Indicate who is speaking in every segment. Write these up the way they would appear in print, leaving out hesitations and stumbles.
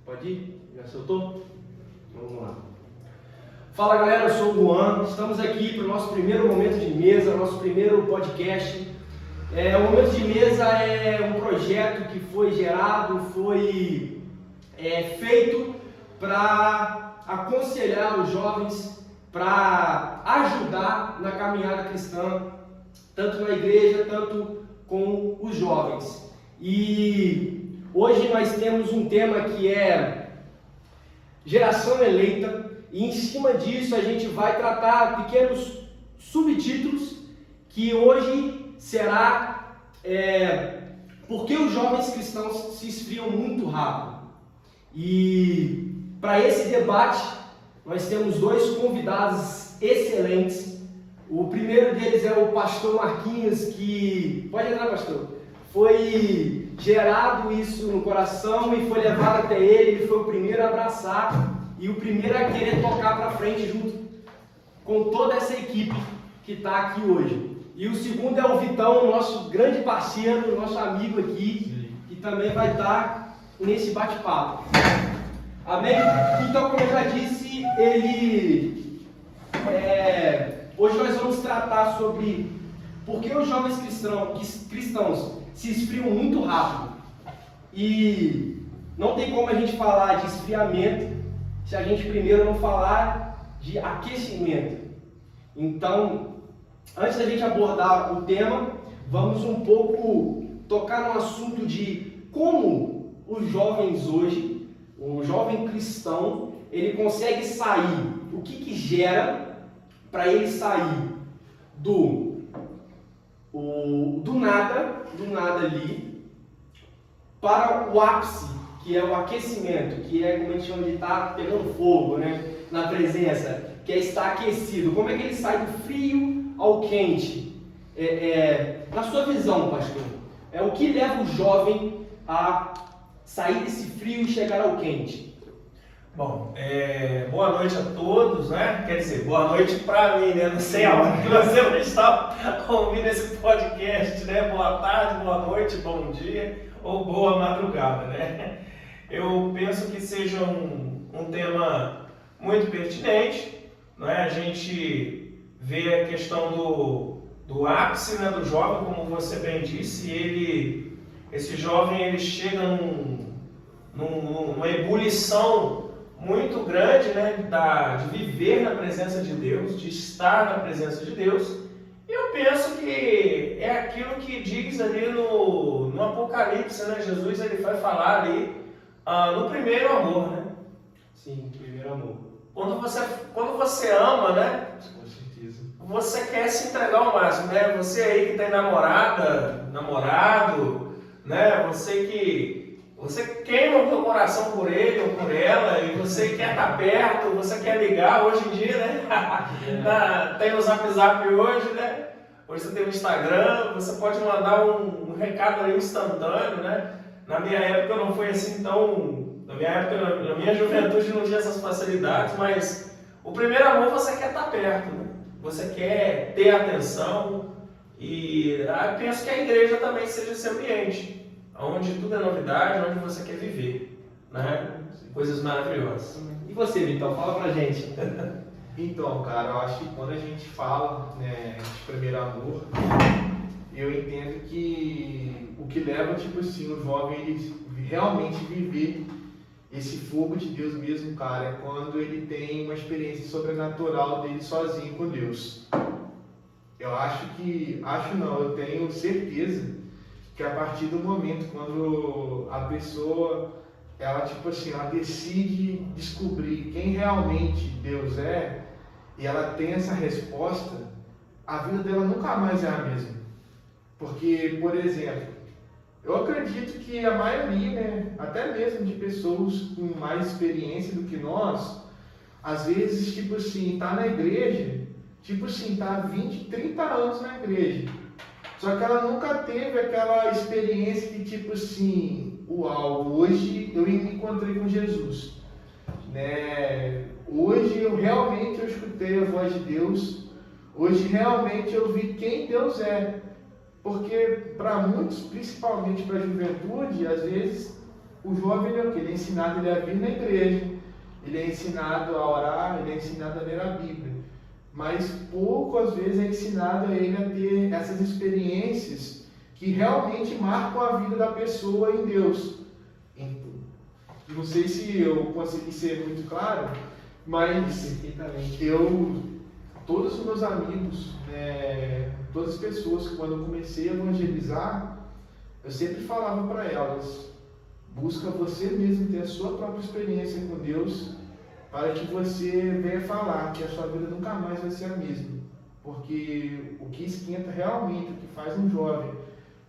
Speaker 1: Pode ir? Já soltou? Vamos lá. Fala galera, eu sou o Juan, estamos aqui para o nosso primeiro momento de mesa, nosso primeiro podcast. O momento de mesa é um projeto que foi gerado, foi feito para aconselhar os jovens, para ajudar na caminhada cristã, tanto na igreja, tanto com os jovens. E hoje nós temos um tema que é geração eleita, e em cima disso a gente vai tratar pequenos subtítulos que hoje será por que os jovens cristãos se esfriam muito rápido. E para esse debate nós temos dois convidados excelentes. O primeiro deles é o pastor Marquinhos, que, pode entrar pastor, foi gerado isso no coração e foi levado até ele foi o primeiro a abraçar e o primeiro a querer tocar para frente junto com toda essa equipe que está aqui hoje. E o segundo é o Vitão, nosso grande parceiro, nosso amigo aqui, que também vai estar nesse bate-papo. Amém? Então, como eu já disse, hoje nós vamos tratar sobre por que os jovens cristãos se esfriam muito rápido. E não tem como a gente falar de esfriamento se a gente primeiro não falar de aquecimento. Então, antes da gente abordar o tema, vamos um pouco tocar no assunto de como os jovens hoje, o jovem cristão, ele consegue sair, o que gera para ele sair do nada ali, para o ápice, que é o aquecimento, que é como a gente chama de estar pegando fogo, né? Na presença, que é estar aquecido. Como é que ele sai do frio ao quente? Na sua visão, pastor, o que leva o jovem a sair desse frio e chegar ao quente?
Speaker 2: Bom, boa noite a todos, né? Quer dizer, boa noite para mim, né? Não sei a hora que você vai estar ouvindo esse podcast, né? Boa tarde, boa noite, bom dia ou boa madrugada, né? Eu penso que seja um tema muito pertinente, né? A gente vê a questão do ápice, né, do jovem, como você bem disse, esse jovem ele chega numa ebulição muito grande, né, de viver na presença de Deus, de estar na presença de Deus. E eu penso que é aquilo que diz ali no Apocalipse, né? Jesus ele vai falar ali no primeiro amor, né?
Speaker 1: Sim, primeiro amor.
Speaker 2: Quando você ama, né?
Speaker 1: Com certeza.
Speaker 2: Você quer se entregar ao máximo, né? Você aí que tem namorado, né? Você queima o seu coração por ele ou por ela e você quer estar perto, você quer ligar hoje em dia, né? Tem o Zap hoje, né? Hoje você tem o Instagram, você pode mandar um recado ali instantâneo, né? Na minha época não foi assim tão... Na minha juventude não tinha essas facilidades, mas o primeiro amor você quer estar perto, né? Você quer ter atenção e eu penso que a igreja também seja esse ambiente, onde tudo é novidade, onde você quer viver, né? Coisas maravilhosas.
Speaker 1: E você, Vitão, fala pra gente.
Speaker 3: Então, cara, eu acho que quando a gente fala, né, de primeiro amor, eu entendo que o que leva, tipo assim, o jovem ele realmente viver esse fogo de Deus mesmo, cara, é quando ele tem uma experiência sobrenatural dele sozinho com Deus. Eu tenho certeza que a partir do momento quando a pessoa, ela decide descobrir quem realmente Deus é, e ela tem essa resposta, a vida dela nunca mais é a mesma. Porque, por exemplo, eu acredito que a maioria, né, até mesmo de pessoas com mais experiência do que nós, às vezes, tá na igreja, tá há 20, 30 anos na igreja. Só que ela nunca teve aquela experiência que, uau, hoje eu me encontrei com Jesus, né? Hoje eu realmente escutei a voz de Deus, hoje realmente eu vi quem Deus é. Porque para muitos, principalmente para a juventude, às vezes o jovem ele é o quê? Ele é ensinado a vir na igreja, ele é ensinado a orar, ele é ensinado a ler a Bíblia. Mas pouco, às vezes, é ensinado a ele a ter essas experiências que realmente marcam a vida da pessoa em Deus. Não sei se eu consegui ser muito claro, mas todos os meus amigos, todas as pessoas que quando eu comecei a evangelizar, eu sempre falava para elas: busca você mesmo ter a sua própria experiência com Deus, para que você venha falar que a sua vida nunca mais vai ser a mesma. Porque o que esquenta realmente, o que faz um jovem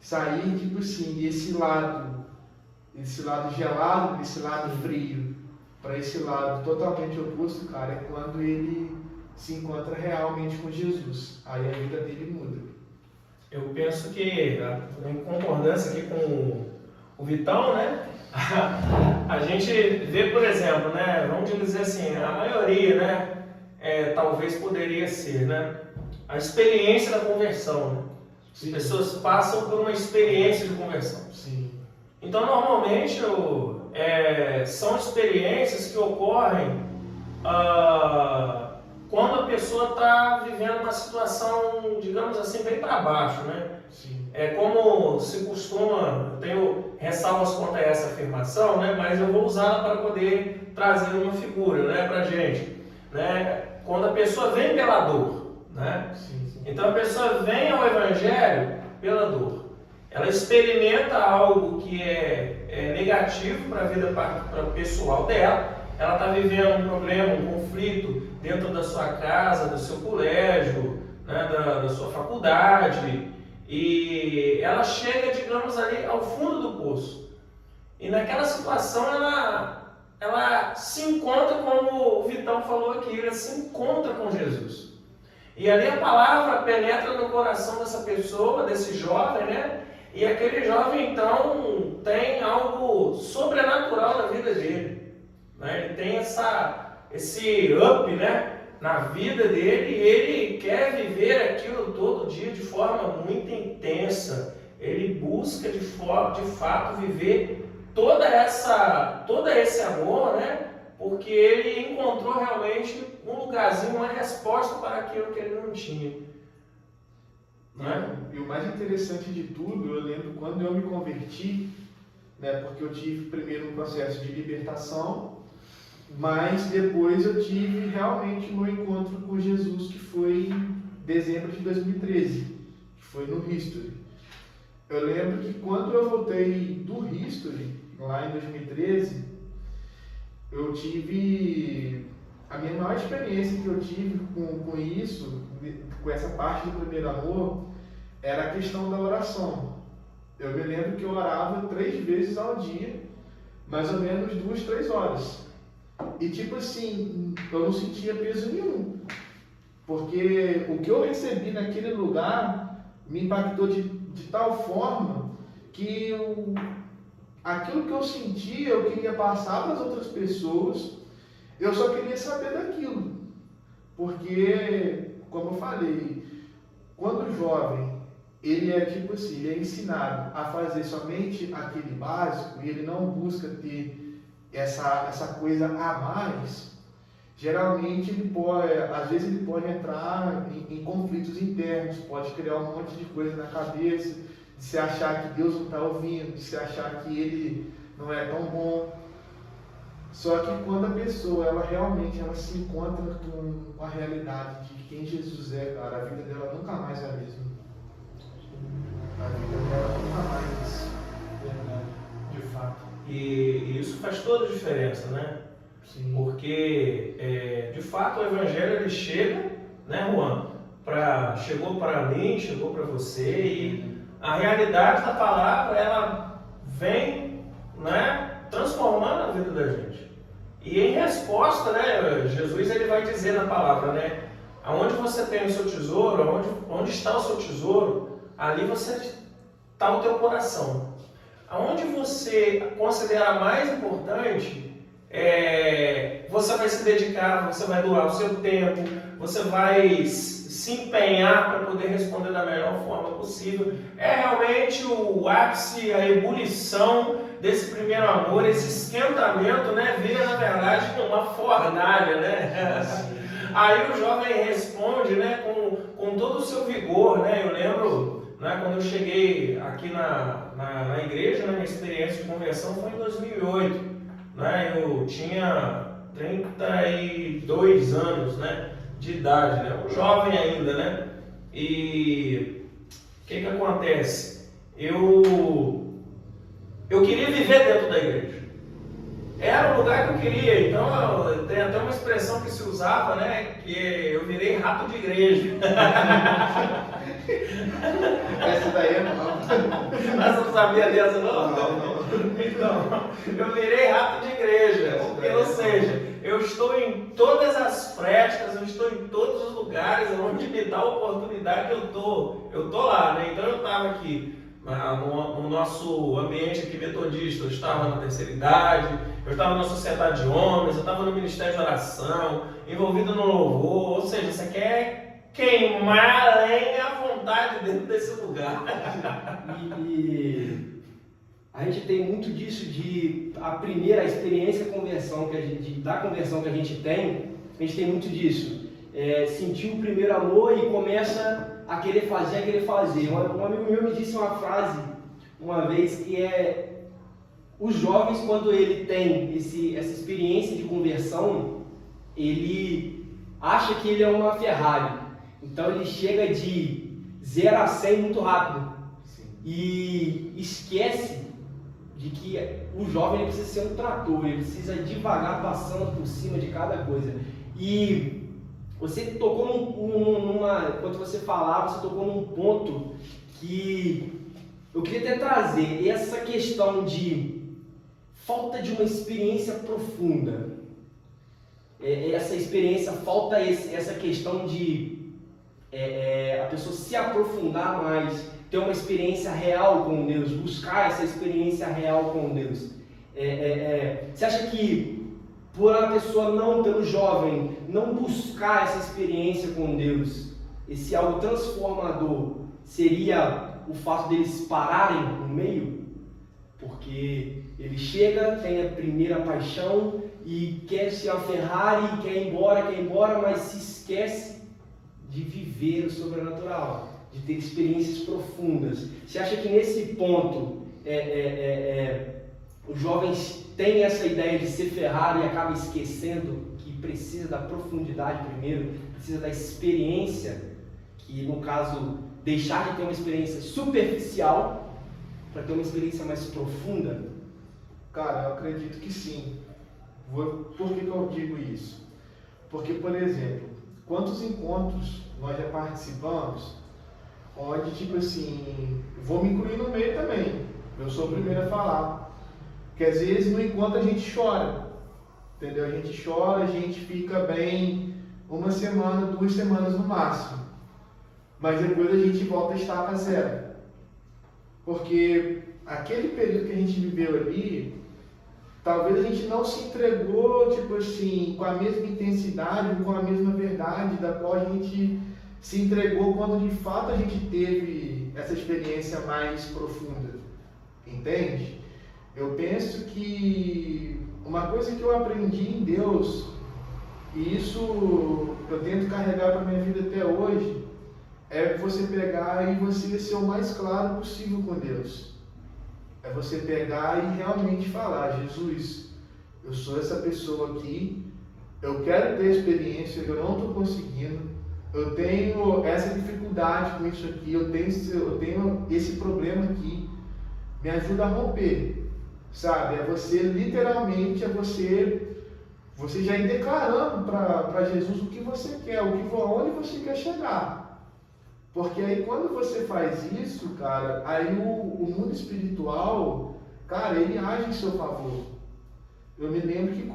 Speaker 3: sair, tipo assim, desse lado gelado, desse lado frio, para esse lado totalmente oposto, cara, é quando ele se encontra realmente com Jesus. Aí a vida dele muda.
Speaker 2: Eu penso que, em concordância aqui com o Vitão, né? A gente vê, por exemplo, né? Vamos dizer assim, a maioria, né? Talvez poderia ser, né? A experiência da conversão, né? As pessoas passam por uma experiência de conversão.
Speaker 3: Sim.
Speaker 2: Então, normalmente, são experiências que ocorrem quando a pessoa está vivendo uma situação, digamos assim, bem para baixo, né?
Speaker 3: Sim.
Speaker 2: É como se costuma, eu tenho ressalvas quanto a essa afirmação, né? Mas eu vou usá-la para poder trazer uma figura, né, para a gente, né? Quando a pessoa vem pela dor, né?
Speaker 3: Sim.
Speaker 2: Então a pessoa vem ao Evangelho pela dor. Ela experimenta algo que é negativo para a vida para o pessoal dela. Ela está vivendo um problema, um conflito dentro da sua casa, do seu colégio, né, da sua faculdade. E ela chega, digamos, ali ao fundo do poço. E naquela situação ela se encontra, como o Vitão falou aqui, ela se encontra com Jesus. E ali a palavra penetra no coração dessa pessoa, desse jovem, né? E aquele jovem, então, tem algo sobrenatural na vida dele, né? Ele tem esse up, né, na vida dele, e ele quer viver aquilo todo dia de forma muito intensa. Ele busca, de fato, viver todo esse amor, né? Porque ele encontrou realmente um lugarzinho, uma resposta para aquilo que ele não tinha.
Speaker 3: E o mais interessante de tudo, eu lembro quando eu me converti, né, porque eu tive primeiro um processo de libertação, mas depois eu tive realmente o meu encontro com Jesus, que foi em dezembro de 2013, que foi no History. Eu lembro que quando eu voltei do History, lá em 2013, eu tive a minha maior experiência que eu tive com isso, com essa parte do primeiro amor, era a questão da oração. Eu me lembro que eu orava 3 vezes ao dia, mais ou menos 2, 3 horas. E tipo assim, eu não sentia peso nenhum, porque o que eu recebi naquele lugar me impactou de tal forma que aquilo que eu sentia, eu queria passar para as outras pessoas. Eu só queria saber daquilo, porque, como eu falei, quando o jovem, ele é tipo assim, ele é ensinado a fazer somente aquele básico, e ele não busca ter essa coisa a mais, geralmente às vezes ele pode entrar em conflitos internos, pode criar um monte de coisa na cabeça, de se achar que Deus não está ouvindo, de se achar que ele não é tão bom. Só que quando a pessoa, ela realmente se encontra com a realidade de quem Jesus é, cara, a vida dela nunca mais é a mesma. A vida dela nunca mais é verdade, de fato.
Speaker 2: E isso faz toda a diferença, né?
Speaker 3: Sim.
Speaker 2: Porque, de fato, o Evangelho ele chega, né, Juan? Chegou para mim, chegou para você, e a realidade da palavra, ela vem, né, transformando a vida da gente. E em resposta, né, Jesus ele vai dizer na palavra, né, aonde você tem o seu tesouro, onde está o seu tesouro, ali está o teu coração. Aonde você considerar mais importante, você vai se dedicar, você vai doar o seu tempo, você vai se empenhar para poder responder da melhor forma possível. É realmente o ápice, a ebulição desse primeiro amor, esse esquentamento, né, vira na verdade uma fornalha, né? Aí o jovem responde, né, com todo o seu vigor, né? Eu lembro, né, quando eu cheguei aqui na igreja, né, minha experiência de conversão foi em 2008, né? Eu tinha 32 anos, né, de idade, né? Um jovem ainda, né? E o que acontece? Eu queria viver dentro da igreja. Era o lugar que eu queria. Então, tem até uma expressão que se usava, né? Que eu virei rato de igreja.
Speaker 3: Essa daí é não.
Speaker 2: Mas não sabia dessa, não?
Speaker 3: Não.
Speaker 2: Então, eu virei rato de igreja. Porque, ou seja, eu estou em todas as frestas, eu estou em todos os lugares, onde me dá a oportunidade, eu tô lá, né? Então eu estava aqui no nosso ambiente aqui metodista, eu estava na terceira idade, eu estava na sociedade de homens, eu estava no ministério de oração, envolvido no louvor, ou seja, você quer queimar a lenha à vontade dentro desse lugar.
Speaker 1: E a gente tem muito disso de a primeira experiência da conversão que a gente tem muito disso. Sentir o primeiro amor e começa a querer fazer. Um amigo meu me disse uma frase uma vez que os jovens, quando ele tem essa experiência de conversão, ele acha que ele é uma Ferrari. Então ele chega de 0 a 100 muito rápido.
Speaker 3: Sim.
Speaker 1: E esquece de que o jovem ele precisa ser um trator, ele precisa ir devagar passando por cima de cada coisa. E você tocou quando você falava, você tocou num ponto que eu queria até trazer, essa questão de falta de uma experiência profunda. Essa experiência, falta essa questão de a pessoa se aprofundar mais, ter uma experiência real com Deus, buscar essa experiência real com Deus. Você acha que por a pessoa pelo jovem, não buscar essa experiência com Deus, esse algo transformador, seria o fato deles pararem no meio? Porque ele chega, tem a primeira paixão e quer ser uma Ferrari, quer ir embora, mas se esquece de viver o sobrenatural, de ter experiências profundas. Você acha que nesse ponto os jovens têm essa ideia de ser Ferrari e acabam esquecendo que precisa da profundidade primeiro, precisa da experiência, que no caso, deixar de ter uma experiência superficial para ter uma experiência mais profunda?
Speaker 3: Cara, eu acredito que sim. Por que eu digo isso? Porque, por exemplo, quantos encontros nós já participamos onde, tipo assim, vou me incluir no meio também, eu sou o primeiro a falar, que às vezes no encontro a gente chora, entendeu? A gente chora, a gente fica bem 1 semana, 2 semanas no máximo, mas depois a gente volta a estar a zero, porque aquele período que a gente viveu ali, talvez a gente não se entregou, tipo assim, com a mesma intensidade, com a mesma verdade da qual a gente se entregou quando de fato a gente teve essa experiência mais profunda, entende? Eu penso que uma coisa que eu aprendi em Deus, e isso eu tento carregar para a minha vida até hoje, é você pegar e você ser o mais claro possível com Deus. É você pegar e realmente falar: Jesus, eu sou essa pessoa aqui, eu quero ter experiência, eu não estou conseguindo, eu tenho essa dificuldade com isso aqui, eu tenho esse problema aqui, me ajuda a romper, sabe? É você literalmente, você já ir declarando para Jesus o que você quer, onde você quer chegar. Porque aí quando você faz isso, cara, aí o mundo espiritual, cara, ele age em seu favor. Eu me lembro que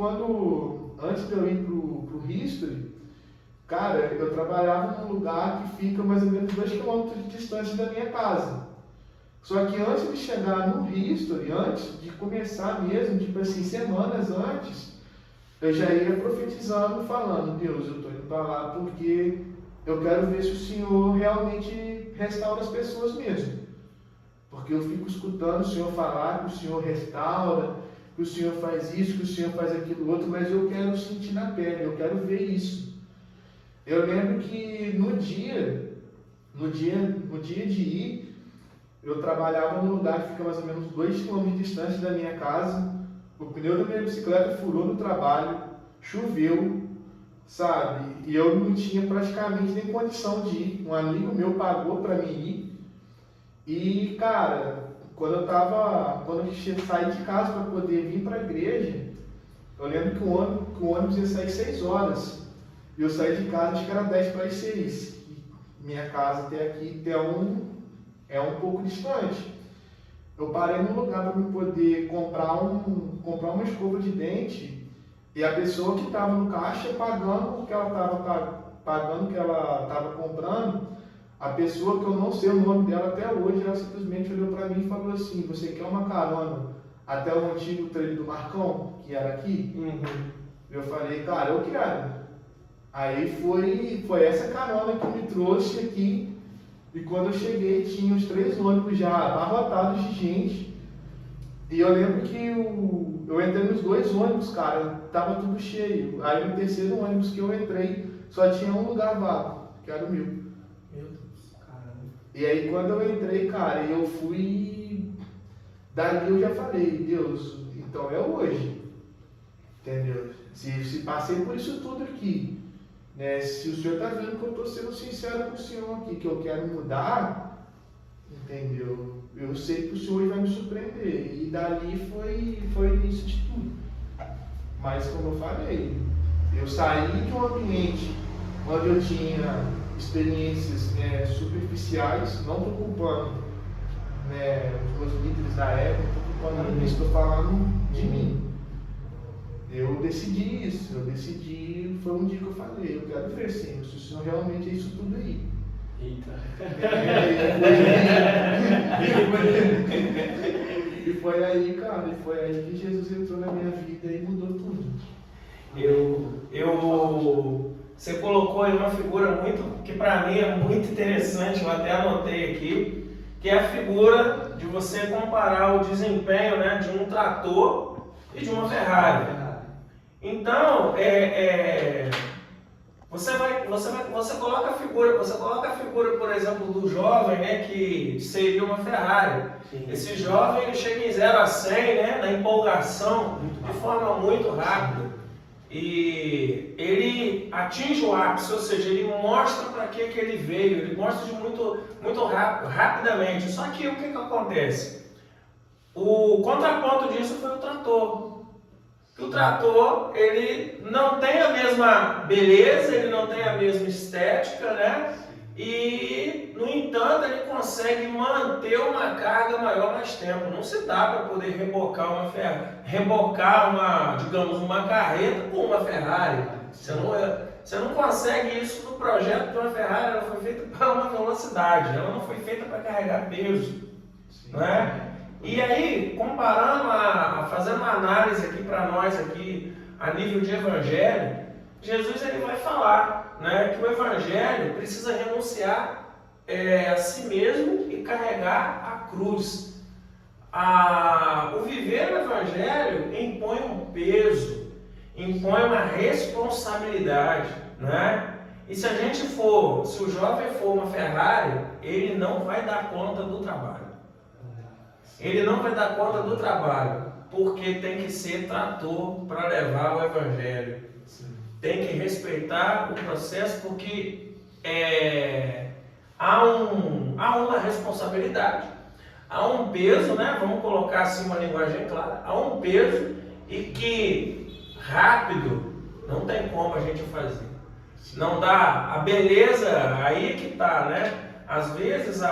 Speaker 3: antes de eu ir pro History, cara, eu trabalhava num lugar que fica mais ou menos 2 km de distância da minha casa. Só que antes de chegar no History, antes de começar mesmo, tipo assim, semanas antes, eu já ia profetizando, falando: Deus, eu estou indo para lá porque eu quero ver se o Senhor realmente restaura as pessoas mesmo. Porque eu fico escutando o Senhor falar que o Senhor restaura, que o Senhor faz isso, que o Senhor faz aquilo outro, mas eu quero sentir na pele, eu quero ver isso. Eu lembro que no dia de ir, eu trabalhava num lugar que fica mais ou menos 2 km de distância da minha casa. O pneu da minha bicicleta furou no trabalho, choveu, sabe? E eu não tinha praticamente nem condição de ir. Um amigo meu pagou para mim ir. E, cara, quando eu saí de casa para poder vir para a igreja, eu lembro que o ônibus ia sair 6 horas. E eu saí de casa, acho que era 10 para as 6. Minha casa até aqui é um pouco distante. Eu parei num lugar para me poder comprar uma escova de dente, e a pessoa que estava no caixa pagando o que ela estava comprando, a pessoa que eu não sei o nome dela até hoje, ela simplesmente olhou para mim e falou assim: você quer uma carona até o antigo trailer do Marcão, que era aqui? Eu falei: cara, eu quero. Aí foi essa carona que me trouxe aqui. E quando eu cheguei, tinha os 3 ônibus já abarrotados de gente. E eu lembro que eu entrei nos 2 ônibus, cara, tava tudo cheio. Aí no terceiro ônibus que eu entrei, só tinha um lugar vago, que era o meu.
Speaker 2: Meu Deus, caramba.
Speaker 3: E aí quando eu entrei, cara, eu fui... Dali eu já falei: Deus, então é hoje. Entendeu? Se passei por isso tudo aqui, né? Se o Senhor está vendo que eu estou sendo sincero com o Senhor aqui, que eu quero mudar, entendeu? Eu sei que o Senhor vai me surpreender. E dali foi o início de tudo. Mas como eu falei, eu saí de um ambiente onde eu tinha experiências superficiais, não estou culpando, né, os meus líderes da época, não estou culpando ninguém, estou falando de mim. Eu decidi isso, foi um dia que eu falei: eu quero ver, Senhor, se o Senhor realmente é isso tudo aí.
Speaker 1: Eita.
Speaker 3: E foi aí, cara, foi aí que Jesus entrou na minha vida e mudou tudo.
Speaker 2: Você colocou aí uma figura que para mim é muito interessante, eu até anotei aqui, que é a figura de você comparar o desempenho, né, de um trator e de uma Ferrari. Então, você coloca a figura, por exemplo, do jovem, né, que seria uma Ferrari. Sim. Esse jovem, ele chega em 0 a 100, né, na empolgação, de forma muito rápida. E ele atinge o ápice, ou seja, ele mostra para que ele veio, ele mostra de muito rapidamente. Só que o que acontece? O contraponto disso foi o trator. O trator, ele não tem a mesma beleza, ele não tem a mesma estética, né? E, no entanto, ele consegue manter uma carga maior mais tempo. Não se dá para poder rebocar uma carreta com uma Ferrari. Você não consegue isso no projeto de uma Ferrari. Ela foi feita para uma velocidade, ela não foi feita para carregar peso, não é? E aí, fazendo uma análise aqui para nós aqui, a nível de evangelho, Jesus ele vai falar, né, que o evangelho precisa renunciar a si mesmo e carregar a cruz. O viver o evangelho impõe um peso, impõe uma responsabilidade, né? E se o jovem for uma Ferrari, ele não vai dar conta do trabalho. Ele não vai dar conta do trabalho, porque tem que ser trator para levar o evangelho. Sim. Tem que respeitar o processo, porque há uma responsabilidade, há um peso, né? Vamos colocar assim uma linguagem clara, há um peso e que rápido não tem como a gente fazer. Não dá, a beleza aí que tá, né? Às vezes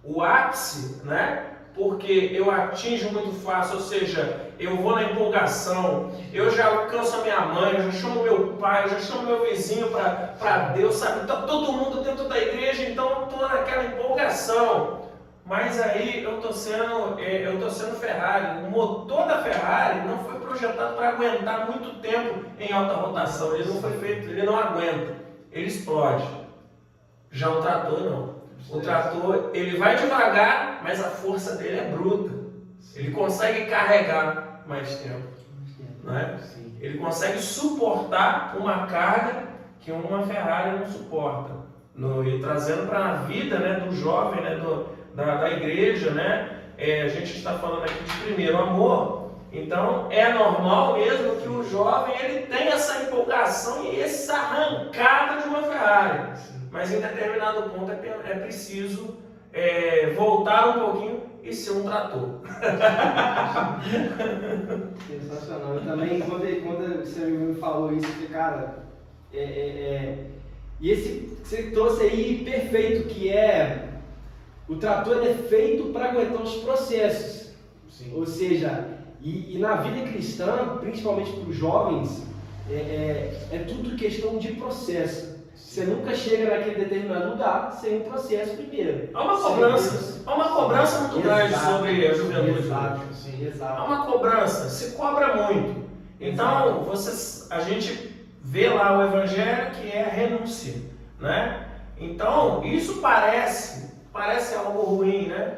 Speaker 2: o ápice, né? Porque eu atinjo muito fácil, ou seja, eu vou na empolgação, eu já alcanço a minha mãe, eu já chamo meu pai, eu já chamo meu vizinho para Deus, sabe? Tá todo mundo dentro da igreja, então eu estou naquela empolgação. Mas aí eu estou sendo Ferrari. O motor da Ferrari não foi projetado para aguentar muito tempo em alta rotação. Ele não foi feito, ele não aguenta, ele explode. Já o trator não. O trator, ele vai devagar, mas a força dele é bruta. Ele consegue carregar mais tempo, né? Ele consegue suportar uma carga que uma Ferrari não suporta. E trazendo para a vida, né, do jovem, né, da igreja, né? A gente está falando aqui de primeiro amor. Então é normal mesmo que o jovem ele tenha essa empolgação e essa arrancada de uma Ferrari. Mas em determinado ponto é preciso voltar um pouquinho e ser um trator.
Speaker 1: Sensacional. E também quando você me falou isso, eu falei, cara, e esse que você trouxe aí perfeito, que é o trator é feito para aguentar os processos.
Speaker 3: Sim.
Speaker 1: Ou seja, e na vida cristã, principalmente para os jovens, é tudo questão de processo. Você nunca chega naquele determinado lugar sem um processo primeiro.
Speaker 2: Há uma cobrança muito grande sobre a juventude.
Speaker 1: Exato, sim, exato.
Speaker 2: Há uma cobrança, se cobra muito. Então, a gente vê lá o evangelho que é renúncia, né? Então, isso parece algo ruim, né?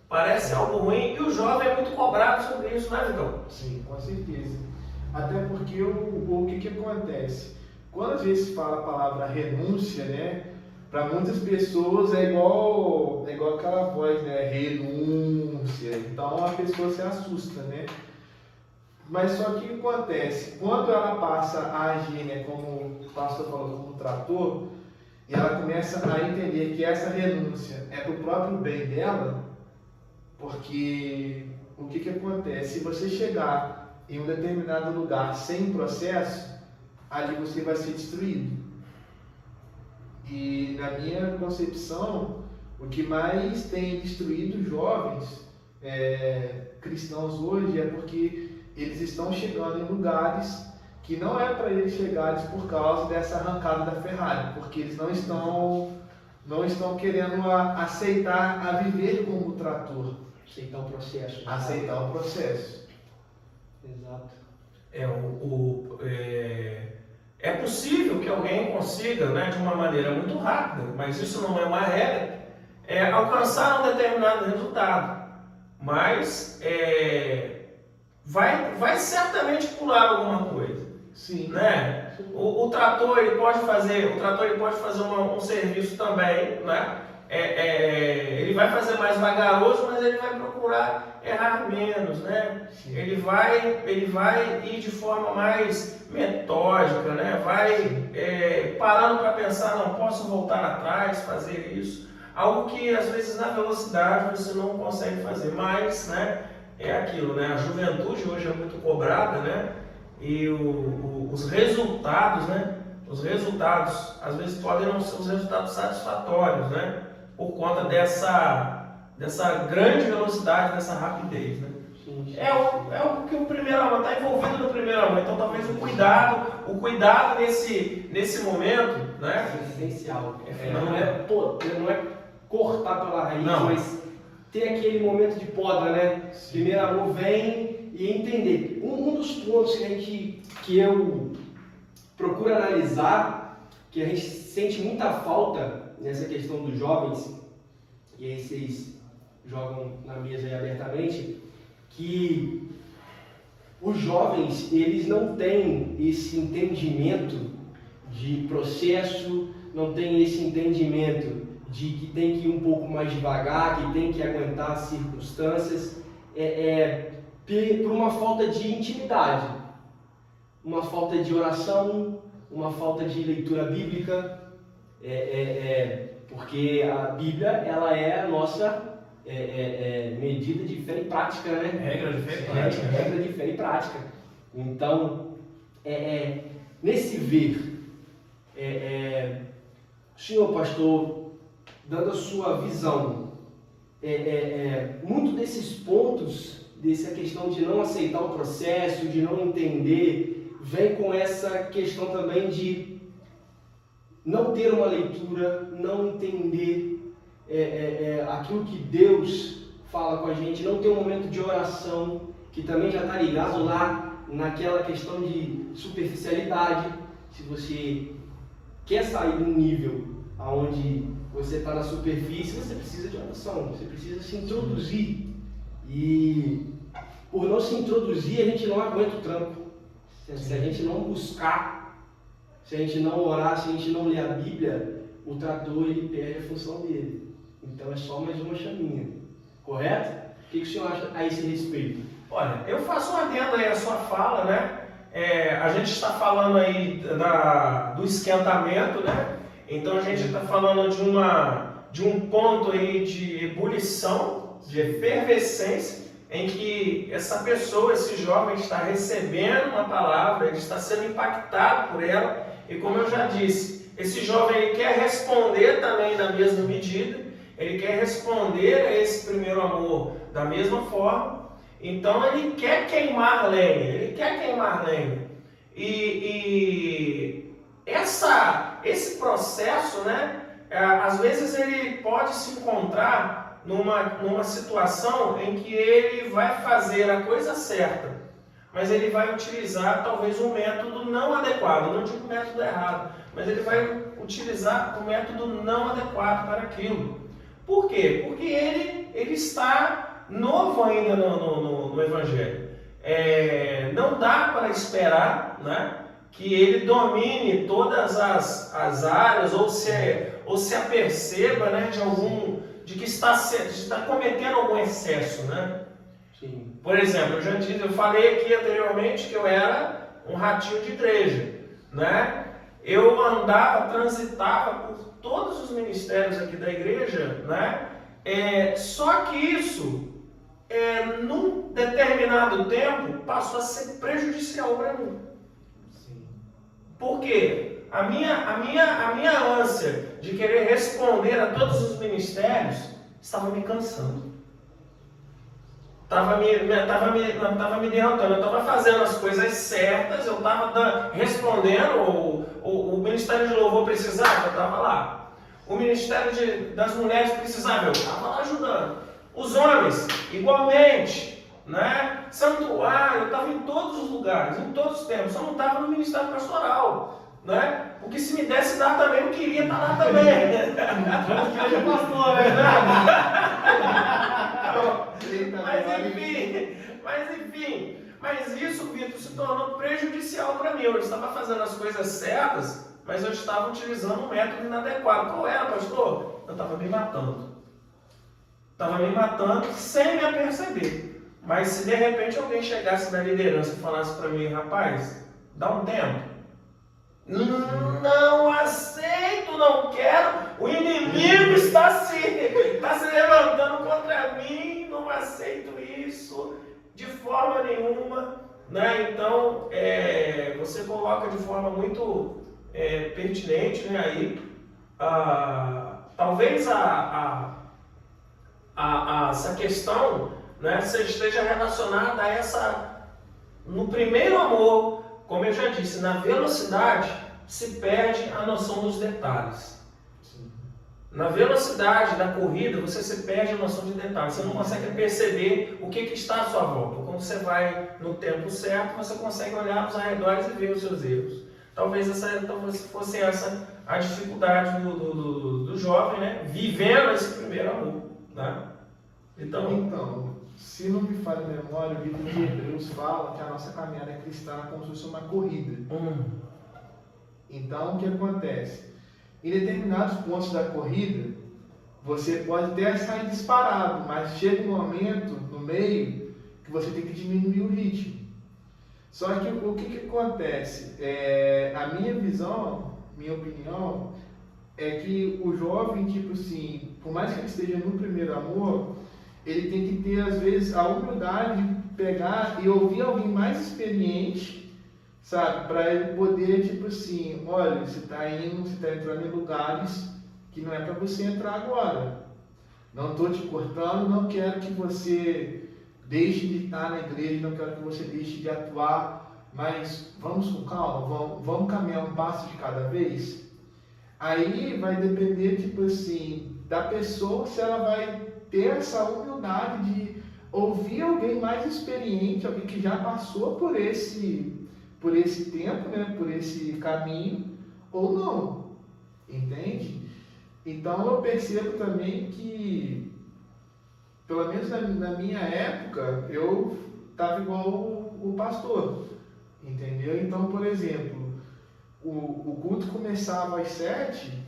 Speaker 2: Parece algo ruim e o jovem é muito cobrado sobre isso, né, Vitão?
Speaker 3: Sim, com certeza. Até porque o que acontece? Quando a gente fala a palavra renúncia, né? Para muitas pessoas é igual aquela voz, né? Renúncia. Então a pessoa se assusta, né? Mas só que o que acontece? Quando ela passa a agir, né? Como o pastor falou, como trator, e ela começa a entender que essa renúncia é para o próprio bem dela, porque o que acontece? Se você chegar em um determinado lugar sem processo, ali você vai ser destruído. E na minha concepção, o que mais tem destruído os jovens cristãos hoje é porque eles estão chegando em lugares que não é para eles chegarem por causa dessa arrancada da Ferrari, porque eles não estão querendo aceitar a viver como trator.
Speaker 1: Aceitar o processo.
Speaker 3: Aceitar o processo.
Speaker 1: Exato.
Speaker 2: É possível que alguém consiga, né, de uma maneira muito rápida, mas isso não é uma regra, alcançar um determinado resultado. Mas vai certamente pular alguma coisa.
Speaker 3: Sim.
Speaker 2: Né? O trator ele pode fazer um serviço também, né? Ele vai fazer mais vagaroso, mas ele vai procurar errar menos, né? Ele vai ir de forma mais metódica, né? Vai parando para pensar, não posso voltar atrás, fazer isso. Algo que às vezes na velocidade você não consegue fazer, mas, né? É aquilo, né? A juventude hoje é muito cobrada, né? E os resultados, né? Os resultados às vezes podem não ser os resultados satisfatórios, né? Por conta dessa grande velocidade, dessa rapidez, né? É o que o primeiro amor está envolvido no primeiro amor. Então talvez o cuidado nesse momento, né?
Speaker 1: É essencial. Não é cortar pela raiz, mas ter aquele momento de poda, né? Primeiro amor vem e entender. Um dos pontos que eu procuro analisar, que a gente sente muita falta nessa questão dos jovens, e aí vocês jogam na mesa aí abertamente, que os jovens, eles não têm esse entendimento de processo, não têm esse entendimento de que tem que ir um pouco mais devagar, que tem que aguentar as circunstâncias, por uma falta de intimidade, uma falta de oração, uma falta de leitura bíblica, porque a Bíblia ela é a nossa medida de fé e prática, né?
Speaker 2: Regra de fé e prática.
Speaker 1: Regra de fé e prática. Então, nesse ver, senhor pastor, dando a sua visão, muito desses pontos, dessa questão de não aceitar o processo, de não entender, vem com essa questão também de não ter uma leitura, não entender aquilo que Deus fala com a gente, não ter um momento de oração, que também já está ligado lá naquela questão de superficialidade. Se você quer sair de um nível onde você está na superfície, você precisa de oração, você precisa se introduzir. E por não se introduzir, a gente não aguenta o tranco. Se a gente não buscar, se a gente não orar, se a gente não ler a Bíblia, o trator ele perde a função dele. Então é só mais uma chaminha. Correto? O que o senhor acha a esse respeito?
Speaker 2: Olha, eu faço um adendo aí à sua fala, né? A gente está falando aí do esquentamento, né? Então a gente está falando de um ponto aí de ebulição, de efervescência, em que essa pessoa, esse jovem está recebendo uma palavra, ele está sendo impactado por ela, e como eu já disse, esse jovem ele quer responder também na mesma medida, ele quer responder a esse primeiro amor da mesma forma, então ele quer queimar lenha, e esse processo, né, às vezes ele pode se encontrar numa situação em que ele vai fazer a coisa certa, mas ele vai utilizar talvez um método não adequado, não digo método errado, mas ele vai utilizar o método não adequado para aquilo. Por quê? Porque ele está novo ainda no Evangelho. Não dá para esperar, né, que ele domine todas as áreas ou se aperceba, né, de que está cometendo algum excesso, né?
Speaker 1: Sim.
Speaker 2: Por exemplo, eu falei aqui anteriormente que eu era um ratinho de igreja, né? Eu transitava por todos os ministérios aqui da igreja, né? Só que isso, num determinado tempo, passou a ser prejudicial para mim.
Speaker 3: Sim.
Speaker 2: Por quê? A minha ânsia de querer responder a todos os ministérios estava me cansando. Estava me derrotando. Eu estava fazendo as coisas certas, eu estava respondendo. O Ministério de Louvor precisava, eu estava lá. O Ministério das Mulheres precisava, eu estava lá ajudando. Os homens, igualmente, né? Santuário, eu estava em todos os lugares, em todos os tempos, só não estava no Ministério Pastoral. Né? Porque se me desse dar também, eu queria estar lá também.
Speaker 1: Vamos que hoje é pastor, né? Mas isso, Vitor, se tornou prejudicial para mim. Eu estava fazendo as coisas certas, mas eu estava utilizando um método inadequado. Qual era, pastor? Eu estava me matando. Estava me matando sem me aperceber. Mas se de repente alguém chegasse na liderança e falasse para mim, rapaz, dá um tempo. Não aceito, não quero. O inimigo está se levantando contra mim. Não aceito isso de forma nenhuma, né? Então, você coloca de forma muito pertinente, né? Aí, talvez essa questão, né, esteja relacionada a no primeiro amor. Como eu já disse, na velocidade se perde a noção dos detalhes.
Speaker 3: Sim.
Speaker 2: Na velocidade da corrida, você se perde a noção de detalhes. Você não consegue perceber o que está à sua volta. Quando você vai no tempo certo, você consegue olhar aos arredores e ver os seus erros. Talvez fosse essa a dificuldade do jovem, né? Vivendo esse primeiro amor. Né?
Speaker 3: Então, se não me falha a memória, o livro de Hebreus fala que a nossa caminhada cristã é como se fosse uma corrida. Então, o que acontece? Em determinados pontos da corrida, você pode até sair disparado, mas chega um momento no meio que você tem que diminuir o ritmo. Só que o que acontece? A minha visão, minha opinião, é que o jovem, tipo assim, por mais que ele esteja no primeiro amor, ele tem que ter, às vezes, a humildade de pegar e ouvir alguém mais experiente, sabe? Para ele poder, tipo assim, olha, você está entrando em lugares que não é para você entrar agora. Não estou te cortando, não quero que você deixe de estar na igreja, não quero que você deixe de atuar, mas vamos com calma, vamos caminhar um passo de cada vez. Aí vai depender, tipo assim, da pessoa, se ela vai ter essa humildade de ouvir alguém mais experiente, alguém que já passou por esse tempo, né, por esse caminho, ou não, entende? Então eu percebo também que, pelo menos na minha época, eu estava igual o pastor, entendeu? Então, por exemplo, o culto começava às 7,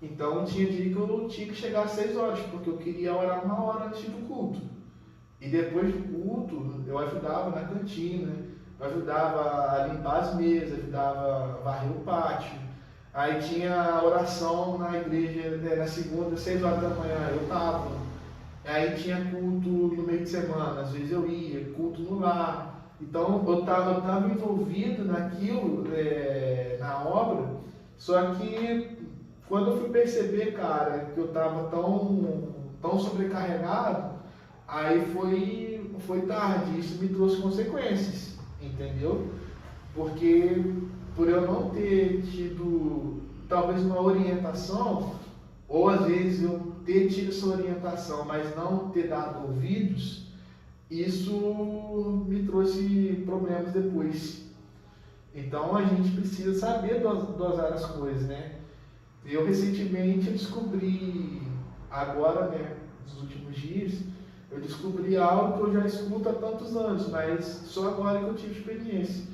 Speaker 3: então tinha dia que eu tinha que chegar às 6 horas, porque eu queria orar 1 hora antes do culto. E depois do culto, eu ajudava na cantina, eu ajudava a limpar as mesas, ajudava a varrer o pátio. Aí tinha oração na igreja, na segunda, 6 horas da manhã, eu estava. Aí tinha culto no meio de semana, às vezes eu ia, culto no lar. Então eu estava envolvido naquilo, na obra, só que quando eu fui perceber, cara, que eu estava tão sobrecarregado, aí foi tarde, isso me trouxe consequências, entendeu? Porque por eu não ter tido talvez uma orientação, ou às vezes eu ter tido essa orientação, mas não ter dado ouvidos, isso me trouxe problemas depois. Então a gente precisa saber dosar as coisas, né? Eu recentemente descobri, agora, né, nos últimos dias, eu descobri algo que eu já escuto há tantos anos, mas só agora que eu tive experiência.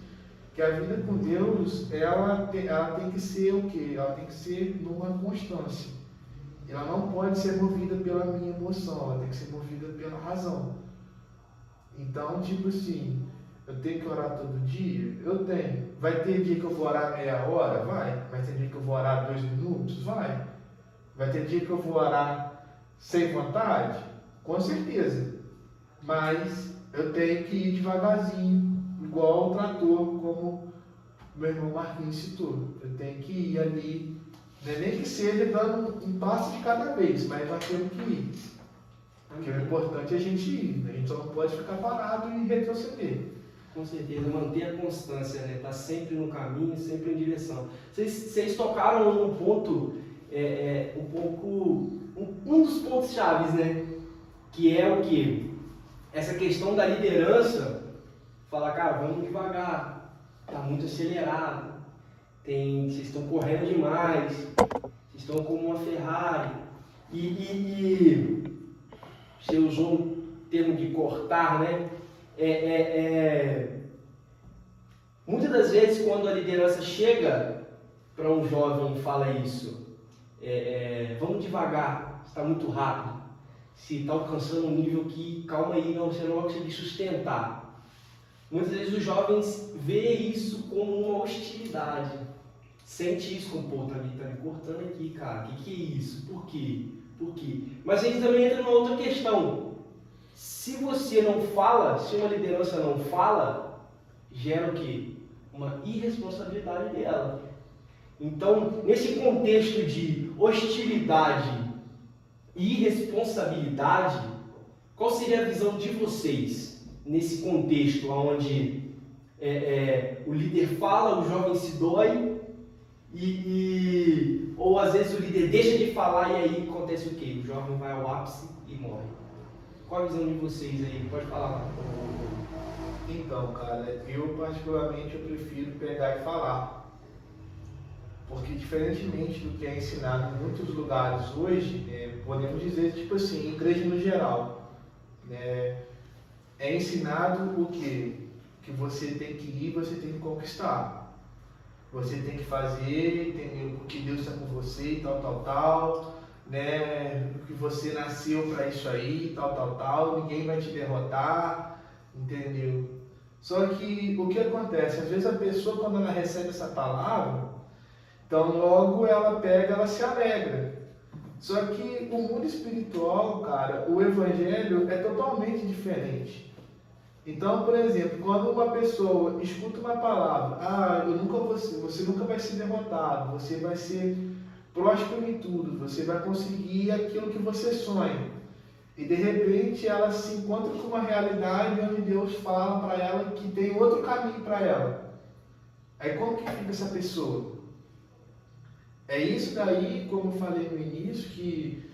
Speaker 3: Que a vida com Deus, ela tem que ser o quê? Ela tem que ser numa constância. Ela não pode ser movida pela minha emoção, ela tem que ser movida pela razão. Então, tipo assim, eu tenho que orar todo dia? Eu tenho. Vai ter dia que eu vou orar meia hora? Vai. Vai ter dia que eu vou orar 2 minutos? Vai. Vai ter dia que eu vou orar sem vontade? Com certeza. Mas eu tenho que ir devagarzinho, igual o trator, como meu irmão Marquinhos citou. Eu tenho que ir ali, nem que seja dando um passo de cada vez, mas nós temos que ir. Porque o importante é a gente ir, a gente só não pode ficar parado e retroceder.
Speaker 1: Com certeza, manter a constância, né? Tá sempre no caminho, sempre em direção. Vocês tocaram um ponto, um dos pontos chaves, né? Que é o quê? Essa questão da liderança, falar, cara, vamos devagar, tá muito acelerado, vocês estão correndo demais, vocês estão como uma Ferrari. Você usou o termo de cortar, né? Muitas das vezes, quando a liderança chega para um jovem e fala isso, vamos devagar, está muito rápido, se está alcançando um nível que, calma aí, você não vai conseguir sustentar. Muitas vezes os jovens veem isso como uma hostilidade, sente isso como, pô, tá me cortando aqui, cara, o que é isso? Por quê? Mas a gente também entra numa outra questão. Se você não fala, se uma liderança não fala, gera o quê? Uma irresponsabilidade dela. Então, nesse contexto de hostilidade e irresponsabilidade, qual seria a visão de vocês nesse contexto onde o líder fala, o jovem se dói, ou às vezes o líder deixa de falar e aí acontece o quê? O jovem vai ao ápice e morre. Qual a visão de vocês aí? Pode falar.
Speaker 3: Então, cara, eu particularmente eu prefiro pegar e falar. Porque diferentemente do que é ensinado em muitos lugares hoje, podemos dizer, tipo assim, igreja no geral, é ensinado o quê? Que você tem que ir, você tem que conquistar. Você tem que fazer, entendeu? Porque Deus está com você e tal, né? Que você nasceu para isso aí, tal, ninguém vai te derrotar, entendeu? Só que o que acontece? Às vezes a pessoa, quando ela recebe essa palavra, então logo ela pega, ela se alegra. Só que o mundo espiritual, cara, o evangelho é totalmente diferente. Então, por exemplo, quando uma pessoa escuta uma palavra, você nunca vai ser derrotado, você vai ser próspero em tudo, você vai conseguir aquilo que você sonha. E de repente ela se encontra com uma realidade onde Deus fala para ela que tem outro caminho para ela. Aí como que fica essa pessoa? É isso daí, como eu falei no início, que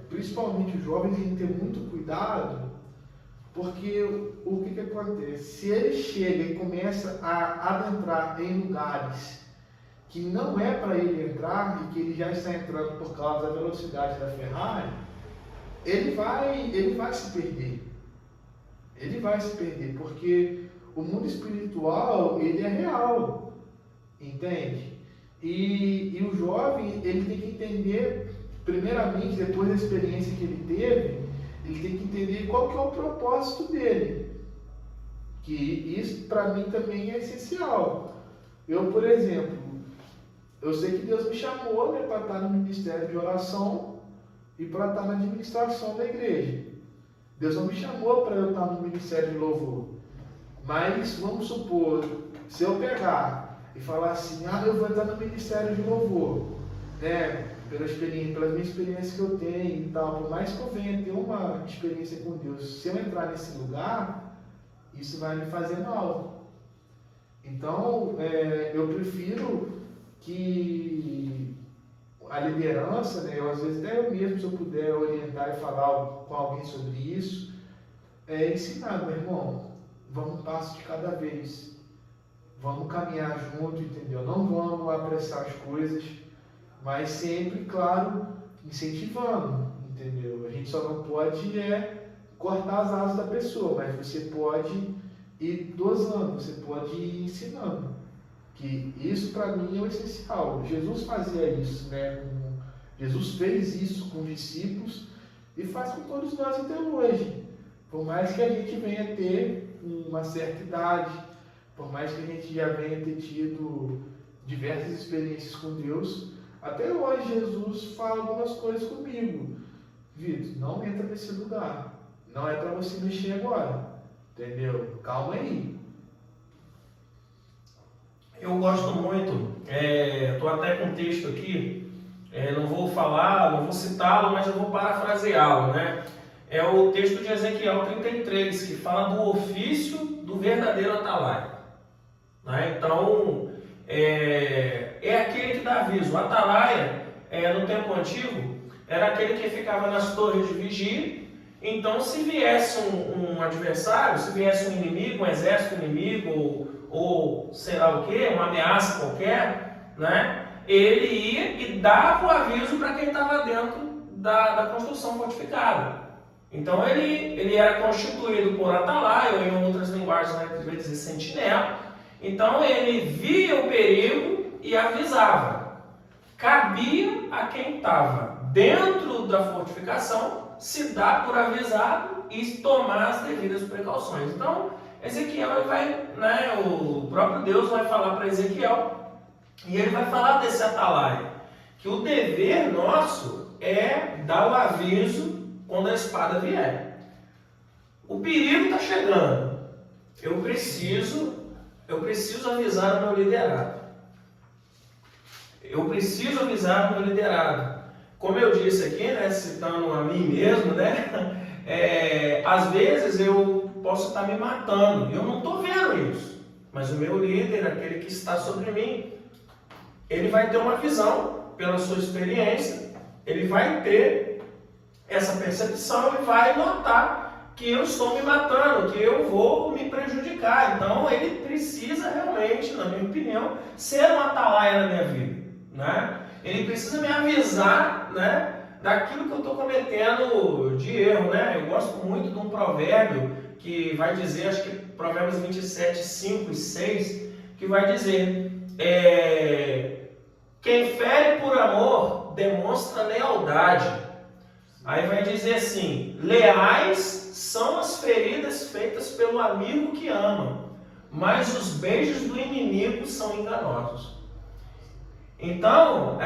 Speaker 3: principalmente os jovens têm que ter muito cuidado. Porque o que acontece? Se ele chega e começa a adentrar em lugares que não é para ele entrar e que ele já está entrando por causa da velocidade da Ferrari, ele vai se perder. Ele vai se perder, porque o mundo espiritual, ele é real, entende? E o jovem, ele tem que entender, primeiramente, depois da experiência que ele teve, ele tem que entender qual que é o propósito dele. Que isso, para mim, também é essencial. Eu, por exemplo, eu sei que Deus me chamou, né, para estar no ministério de oração e para estar na administração da igreja. Deus não me chamou para eu estar no ministério de louvor. Mas, vamos supor, se eu pegar e falar assim, eu vou entrar no ministério de louvor, né, pelas minhas experiências que eu tenho e tal, por mais que eu venha ter uma experiência com Deus, se eu entrar nesse lugar, isso vai me fazer mal. Então, eu prefiro que a liderança, né, às vezes até eu mesmo, se eu puder orientar e falar com alguém sobre isso, ensinar, meu irmão, vamos um passo de cada vez, vamos caminhar junto, entendeu? Não vamos apressar as coisas, mas sempre, claro, incentivando, entendeu? A gente só não pode cortar as asas da pessoa, mas você pode ir dosando, você pode ir ensinando. Que isso para mim é o essencial. Jesus fazia isso, né? Jesus fez isso com discípulos e faz com todos nós até hoje. Por mais que a gente venha ter uma certa idade, por mais que a gente já venha ter tido diversas experiências com Deus, até hoje Jesus fala algumas coisas comigo. Vitor, não entra nesse lugar. Não é para você mexer agora. Entendeu? Calma aí.
Speaker 2: Eu gosto muito, estou até com um texto aqui, não vou falar, não vou citá-lo, mas eu vou parafraseá-lo, né? É o texto de Ezequiel 33, que fala do ofício do verdadeiro atalaia. Né? Então, é aquele que dá aviso. O atalaia, no tempo antigo, era aquele que ficava nas torres de vigia. Então, se viesse um adversário, se viesse um inimigo, um exército inimigo, ou sei lá o que, uma ameaça qualquer, né? Ele ia e dava o aviso para quem estava dentro da construção fortificada. Então ele era constituído por atalaia, ou em outras linguagens, né, vai dizer sentinela. Então ele via o perigo e avisava. Cabia a quem estava dentro da fortificação se dar por avisado e tomar as devidas precauções. Então, Ezequiel vai, né, o próprio Deus vai falar para Ezequiel, e ele vai falar desse atalaia, que o dever nosso é dar o aviso quando a espada vier. O perigo está chegando. Eu preciso avisar o meu liderado. Eu preciso avisar o meu liderado. Como eu disse aqui, né, citando a mim mesmo, né, às vezes eu posso estar me matando, eu não estou vendo isso, mas o meu líder, aquele que está sobre mim, ele vai ter uma visão pela sua experiência, ele vai ter essa percepção e vai notar que eu estou me matando, que eu vou me prejudicar. Então ele precisa realmente, na minha opinião, ser um atalaia na minha vida, né? Ele precisa me avisar, né, daquilo que eu estou cometendo de erro, né? Eu gosto muito de um provérbio que vai dizer, acho que Provérbios 27, 5 e 6, que vai dizer, quem fere por amor demonstra lealdade. Aí vai dizer assim, leais são as feridas feitas pelo amigo que ama, mas os beijos do inimigo são enganosos. Então,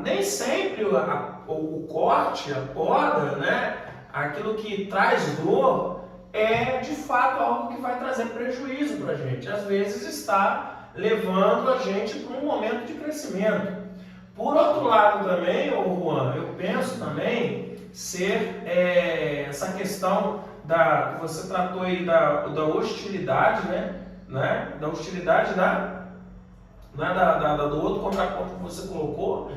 Speaker 2: nem sempre o corte, a poda, né, aquilo que traz dor, é de fato algo que vai trazer prejuízo para a gente. Às vezes está levando a gente para um momento de crescimento. Por outro lado também, Juan, eu penso também ser essa questão que você tratou aí da hostilidade, né? Da hostilidade do outro contraponto que você colocou,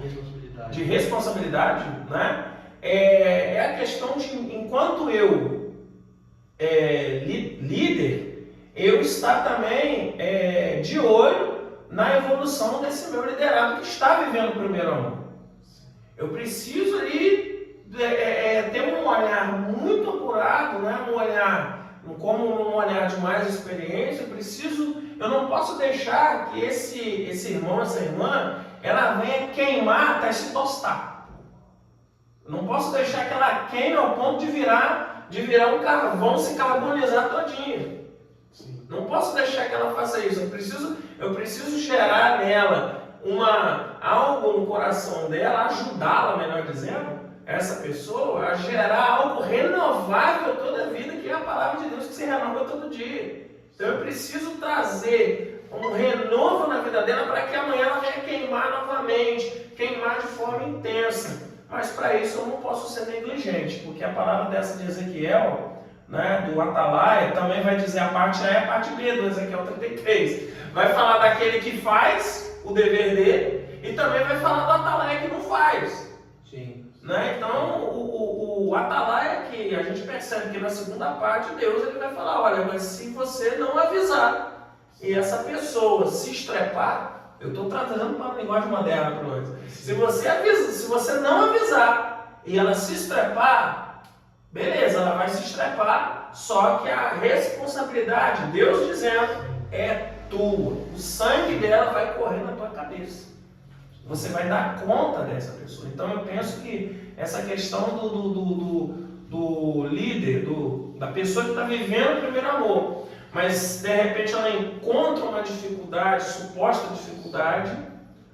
Speaker 2: de responsabilidade, né? É a questão de, enquanto eu líder, eu estar também de olho na evolução desse meu liderado que está vivendo o primeiro amor. Eu preciso ali ter um olhar muito apurado, né? Um olhar, como um olhar de mais experiência. Eu não posso deixar que esse irmão, essa irmã, ela venha queimar até se tostar. Eu não posso deixar que ela queime ao ponto de virar um carvão, se carbonizar todinho. Não posso deixar que ela faça isso. Eu preciso gerar nela algo no coração dela, ajudá-la, melhor dizendo, essa pessoa, a gerar algo renovável toda a vida, que é a palavra de Deus que se renova todo dia. Então eu preciso trazer um renovo na vida dela para que amanhã ela venha queimar novamente, queimar de forma intensa. Mas para isso eu não posso ser negligente, porque a palavra dessa de Ezequiel, né, do Atalaia, também vai dizer a parte A e a parte B do Ezequiel 33. Vai falar daquele que faz o dever dele e também vai falar do Atalaia que não faz.
Speaker 1: Sim.
Speaker 2: Né? Então, o Atalaia, que a gente percebe que na segunda parte, Deus ele vai falar, olha, mas se você não avisar e essa pessoa se estrepar, eu estou tratando para a linguagem moderna para nós. Se você não avisar e ela se estrepar, beleza, ela vai se estrepar, só que a responsabilidade, Deus dizendo, é tua. O sangue dela vai correr na tua cabeça. Você vai dar conta dessa pessoa. Então eu penso que essa questão do líder, da pessoa que está vivendo o primeiro amor, mas de repente ela encontra uma dificuldade, suposta dificuldade,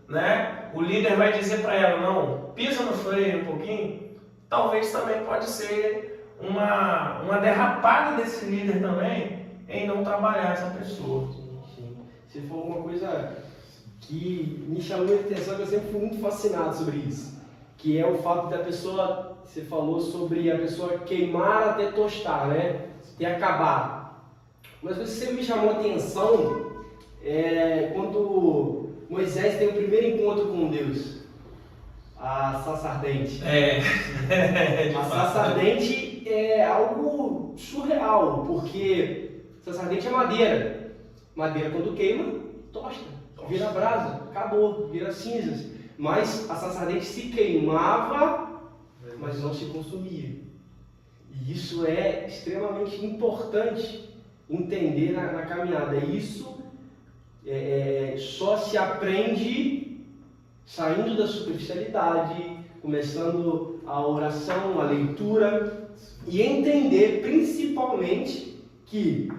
Speaker 2: né? O líder vai dizer para ela, não, pisa no freio um pouquinho. Talvez também pode ser uma derrapada desse líder também em não trabalhar essa pessoa.
Speaker 1: Sim. Você falou uma coisa que me chamou a atenção, que eu sempre fui muito fascinado sobre isso, que é o fato da pessoa, você falou sobre a pessoa queimar até tostar, né? Até acabar. Mas você sempre me chamou a atenção quando Moisés tem o primeiro encontro com Deus, a sarça ardente. A sarça ardente é algo surreal, porque sarça ardente é madeira. Madeira quando queima, tosta. Vira brasa, acabou, vira cinzas. Mas a sarça ardente se queimava, mas não se consumia. E isso é extremamente importante entender na caminhada. Isso só se aprende saindo da superficialidade, começando a oração, a leitura, e entender principalmente que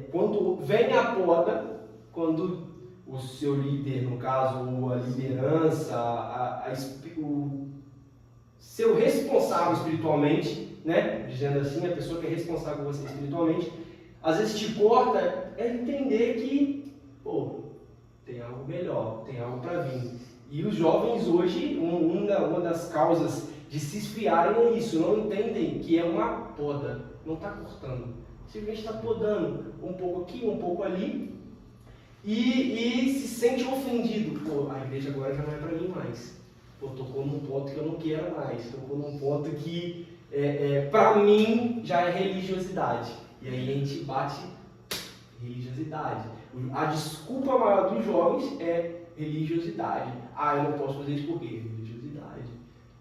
Speaker 1: quando vem a poda, quando o seu líder, no caso, a liderança, o seu responsável espiritualmente, né? Dizendo assim, a pessoa que é responsável por você espiritualmente, às vezes te corta, é entender que, tem algo melhor, tem algo para vir. E os jovens hoje, uma das causas de se esfriarem é isso, não entendem que é uma poda, não está cortando, simplesmente está podando um pouco aqui, um pouco ali, e se sente ofendido. A igreja agora já não é para mim mais. Tocou num ponto que eu não quero mais, tocou num ponto que para mim já é religiosidade. E aí a gente bate religiosidade. A desculpa maior dos jovens é religiosidade. Eu não posso fazer isso por quê? Religiosidade.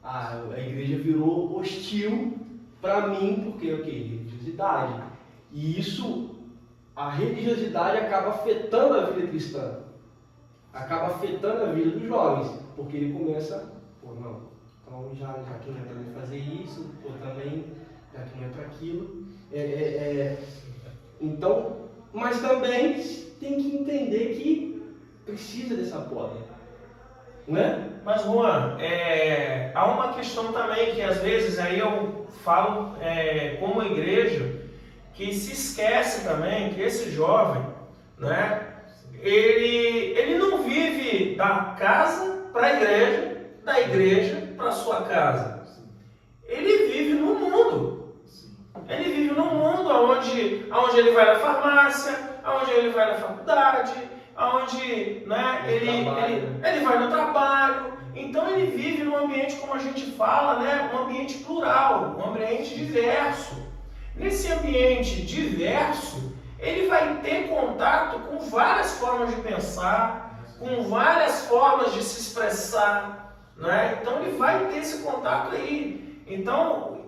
Speaker 1: A igreja virou hostil para mim porque o quê? Religiosidade. E isso, a religiosidade acaba afetando a vida cristã. Acaba afetando a vida dos jovens, porque ele começa, então já que não é para mim fazer isso, também, já que não é para aquilo. Então, mas também tem que entender que precisa dessa poda, não é?
Speaker 2: Mas Juan, há uma questão também que às vezes aí eu falo como igreja, que se esquece também que esse jovem, né, ele não vive da casa para a igreja, da igreja para a sua casa. Ele vive no mundo. Ele vive no mundo onde ele vai na farmácia, onde ele vai na faculdade, onde, né, ele vai no trabalho. Então ele vive num ambiente, como a gente fala, né, um ambiente plural, um ambiente diverso. Nesse ambiente diverso, ele vai ter contato com várias formas de pensar, com várias formas de se expressar, né? Então ele vai ter esse contato aí. Então,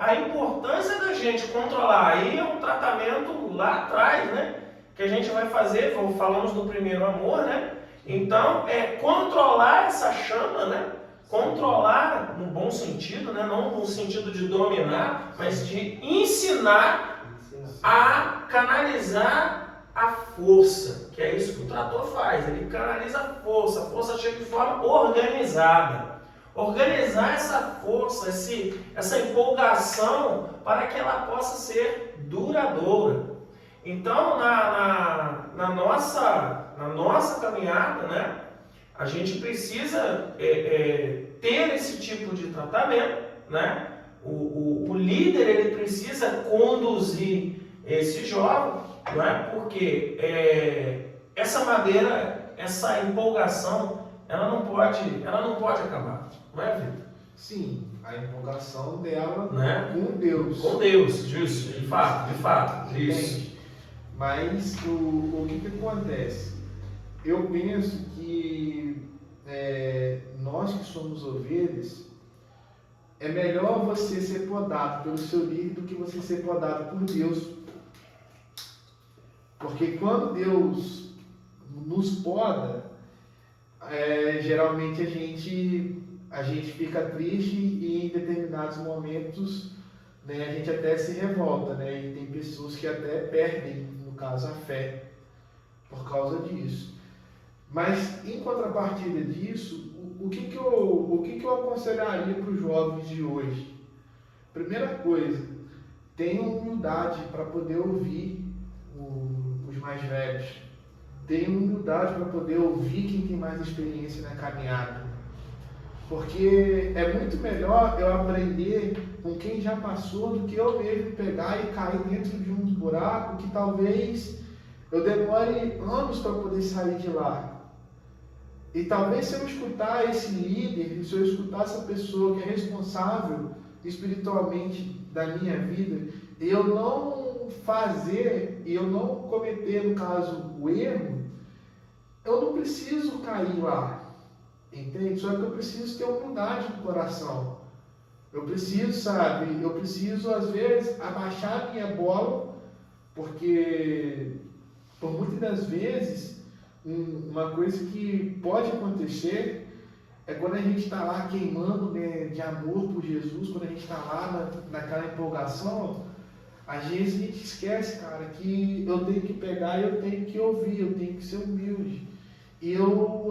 Speaker 2: a importância da gente controlar, aí é um tratamento lá atrás, né? Que a gente vai fazer, falamos do primeiro amor, né? Então, controlar essa chama, né? Controlar no bom sentido, né? Não no sentido de dominar, mas de ensinar a canalizar a força, que é isso que o trator faz, ele canaliza a força chega de forma organizada. Organizar essa força, essa empolgação para que ela possa ser duradoura. Então, na nossa caminhada, né, a gente precisa ter esse tipo de tratamento, né? O líder ele precisa conduzir esse jovem, né? Porque essa madeira, essa empolgação, ela não pode acabar, não é, Vitor?
Speaker 3: Sim, a empolgação dela,
Speaker 2: né?
Speaker 3: Com Deus.
Speaker 2: Com Deus, isso, de fato, isso.
Speaker 3: Entende? Mas o que acontece? Eu penso que nós que somos ovelhas, é melhor você ser podado pelo seu líder do que você ser podado por Deus. Porque quando Deus nos poda, geralmente a gente fica triste e em determinados momentos, né, a gente até se revolta, né? E tem pessoas que até perdem, no caso, a fé por causa disso. Mas em contrapartida disso, o que eu aconselharia para os jovens de hoje? Primeira coisa, tenham humildade para poder ouvir os mais velhos. Tenham humildade para poder ouvir quem tem mais experiência na caminhada. Porque é muito melhor eu aprender com quem já passou do que eu mesmo pegar e cair dentro de um buraco que talvez eu demore anos para poder sair de lá. E talvez se eu escutar esse líder, se eu escutar essa pessoa que é responsável espiritualmente da minha vida, eu não fazer e eu não cometer, no caso, o erro, eu não preciso cair lá. Entende? Só que eu preciso ter humildade no coração. Eu preciso, às vezes, abaixar a minha bola, porque, por muitas das vezes, uma coisa que pode acontecer é quando a gente está lá queimando, né, de amor por Jesus, quando a gente está lá naquela empolgação, às vezes a gente esquece, cara, que eu tenho que pegar e eu tenho que ouvir, eu tenho que ser humilde. E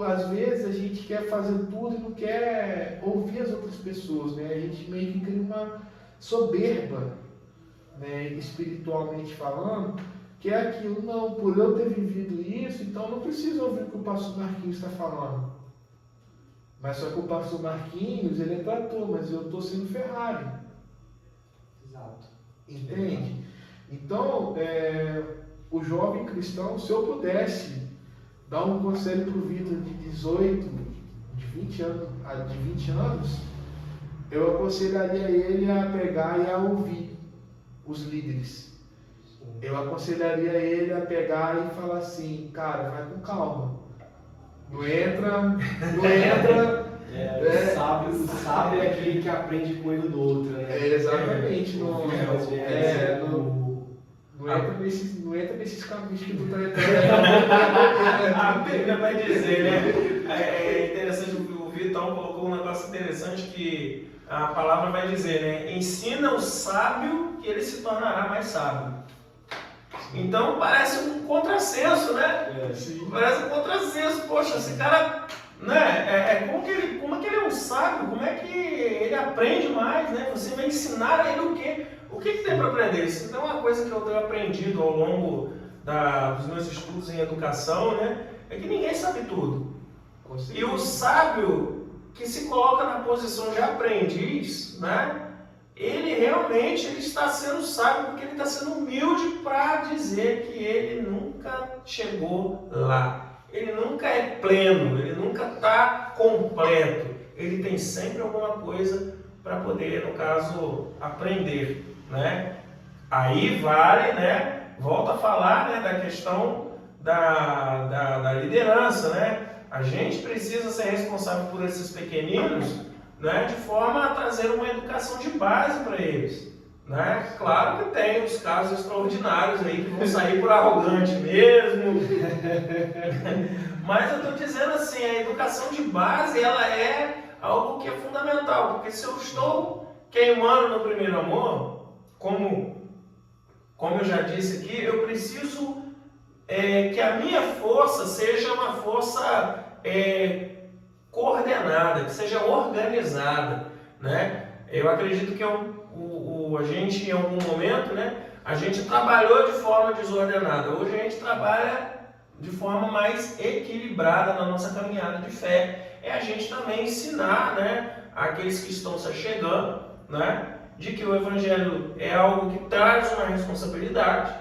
Speaker 3: às vezes a gente quer fazer tudo e não quer ouvir as outras pessoas, né? A gente meio que cria uma soberba, né, espiritualmente falando, que é aquilo, não, por eu ter vivido isso, então não preciso ouvir o que o pastor Marquinhos está falando. Mas só que o pastor Marquinhos, ele é trator, mas eu estou sendo Ferrari.
Speaker 1: Exato.
Speaker 3: Entende? Então, o jovem cristão, se eu pudesse dar um conselho para o Vitor de 18, de 20 anos, eu aconselharia ele a pegar e a ouvir os líderes. Eu aconselharia ele a pegar e falar assim, cara, vai com calma. Não entra.
Speaker 1: O sábio é aquele que aprende com o erro do outro, né?
Speaker 3: Exatamente. Não entra nesses caminhos que tu tá entrando.
Speaker 2: A Bíblia vai dizer, né? É interessante, o Vitão colocou um negócio interessante que a palavra vai dizer, né? Ensina o sábio que ele se tornará mais sábio. Então parece um contrassenso, né? Parece um contrassenso. Poxa, esse cara, né? Como é que ele é um sábio? Como é que ele aprende mais, né? Você vai ensinar a ele o quê? O que tem para aprender? Isso é uma coisa que eu tenho aprendido ao longo dos meus estudos em educação, né? É que ninguém sabe tudo. E o sábio que se coloca na posição de aprendiz, né? Ele realmente está sendo sábio porque ele está sendo humilde para dizer que ele nunca chegou lá. Ele nunca é pleno, ele nunca está completo. Ele tem sempre alguma coisa para poder, no caso, aprender, né? Aí vale, né? Volta a falar, né, da questão da liderança, né? A gente precisa ser responsável por esses pequeninos, né? De forma a trazer uma educação de base para eles. Né? Claro que tem os casos extraordinários aí que vão sair por arrogante mesmo. Mas eu estou dizendo assim, a educação de base ela é algo que é fundamental, porque se eu estou queimando no primeiro amor, como eu já disse aqui, eu preciso que a minha força seja uma força coordenada, que seja organizada, né? Eu acredito que a gente, em algum momento, né, a gente trabalhou de forma desordenada. Hoje a gente trabalha de forma mais equilibrada na nossa caminhada de fé. É a gente também ensinar, né, aqueles que estão se chegando, né, de que o Evangelho é algo que traz uma responsabilidade,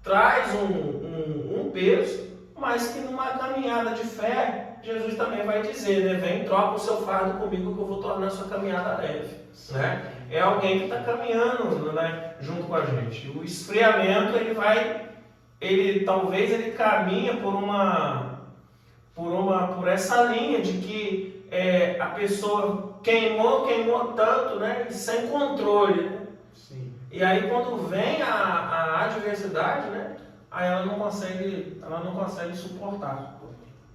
Speaker 2: traz um peso, mas que numa caminhada de fé, Jesus também vai dizer, né, vem, troca o seu fardo comigo que eu vou tornar a sua caminhada leve. Né? É alguém que está caminhando, né, junto com a gente. O esfriamento, talvez ele caminha por essa linha de que a pessoa queimou tanto, né, sem controle. Né?
Speaker 3: Sim.
Speaker 2: E aí quando vem a adversidade, né, aí ela não consegue suportar,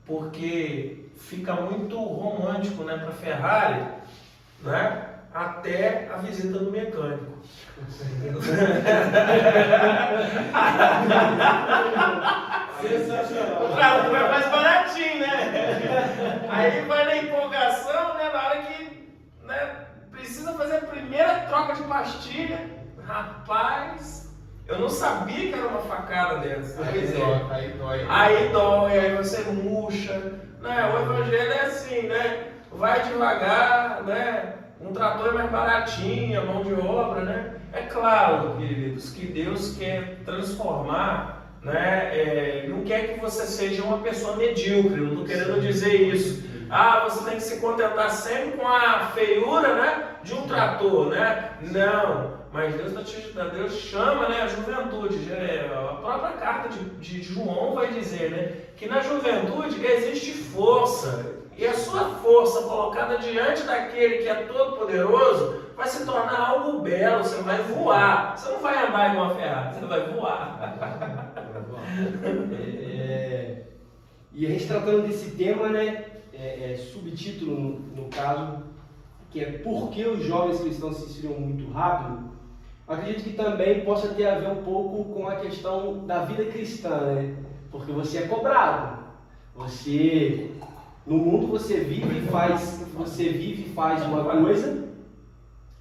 Speaker 2: porque fica muito romântico, né, para Ferrari, né? Até a visita do mecânico.
Speaker 1: Sensacional.
Speaker 2: O trator é mais baratinho, né? Aí vai na empolgação, né? Na hora que, né, precisa fazer a primeira troca de pastilha. Rapaz, eu não sabia que era uma facada dessa. Aí dói, aí você murcha. Né? O Evangelho é assim, né? Vai devagar, né? Um trator é mais baratinho, a mão de obra, né? É claro, queridos, que Deus quer transformar, né? Não quer que você seja uma pessoa medíocre, não estou querendo dizer isso. Você tem que se contentar sempre com a feiura, né, de um trator, né? Não, mas Deus chama, né, a juventude. A própria carta de João vai dizer, né, que na juventude existe força. E a sua força colocada diante daquele que é todo poderoso vai se tornar algo belo, você vai voar. Você não vai andar igual uma Ferrari, você vai voar.
Speaker 1: E a gente tratando desse tema, né, subtítulo no caso, que é por que os jovens cristãos se esfriam muito rápido, acredito que também possa ter a ver um pouco com a questão da vida cristã, né? Porque você é cobrado, no mundo você vive e faz uma coisa,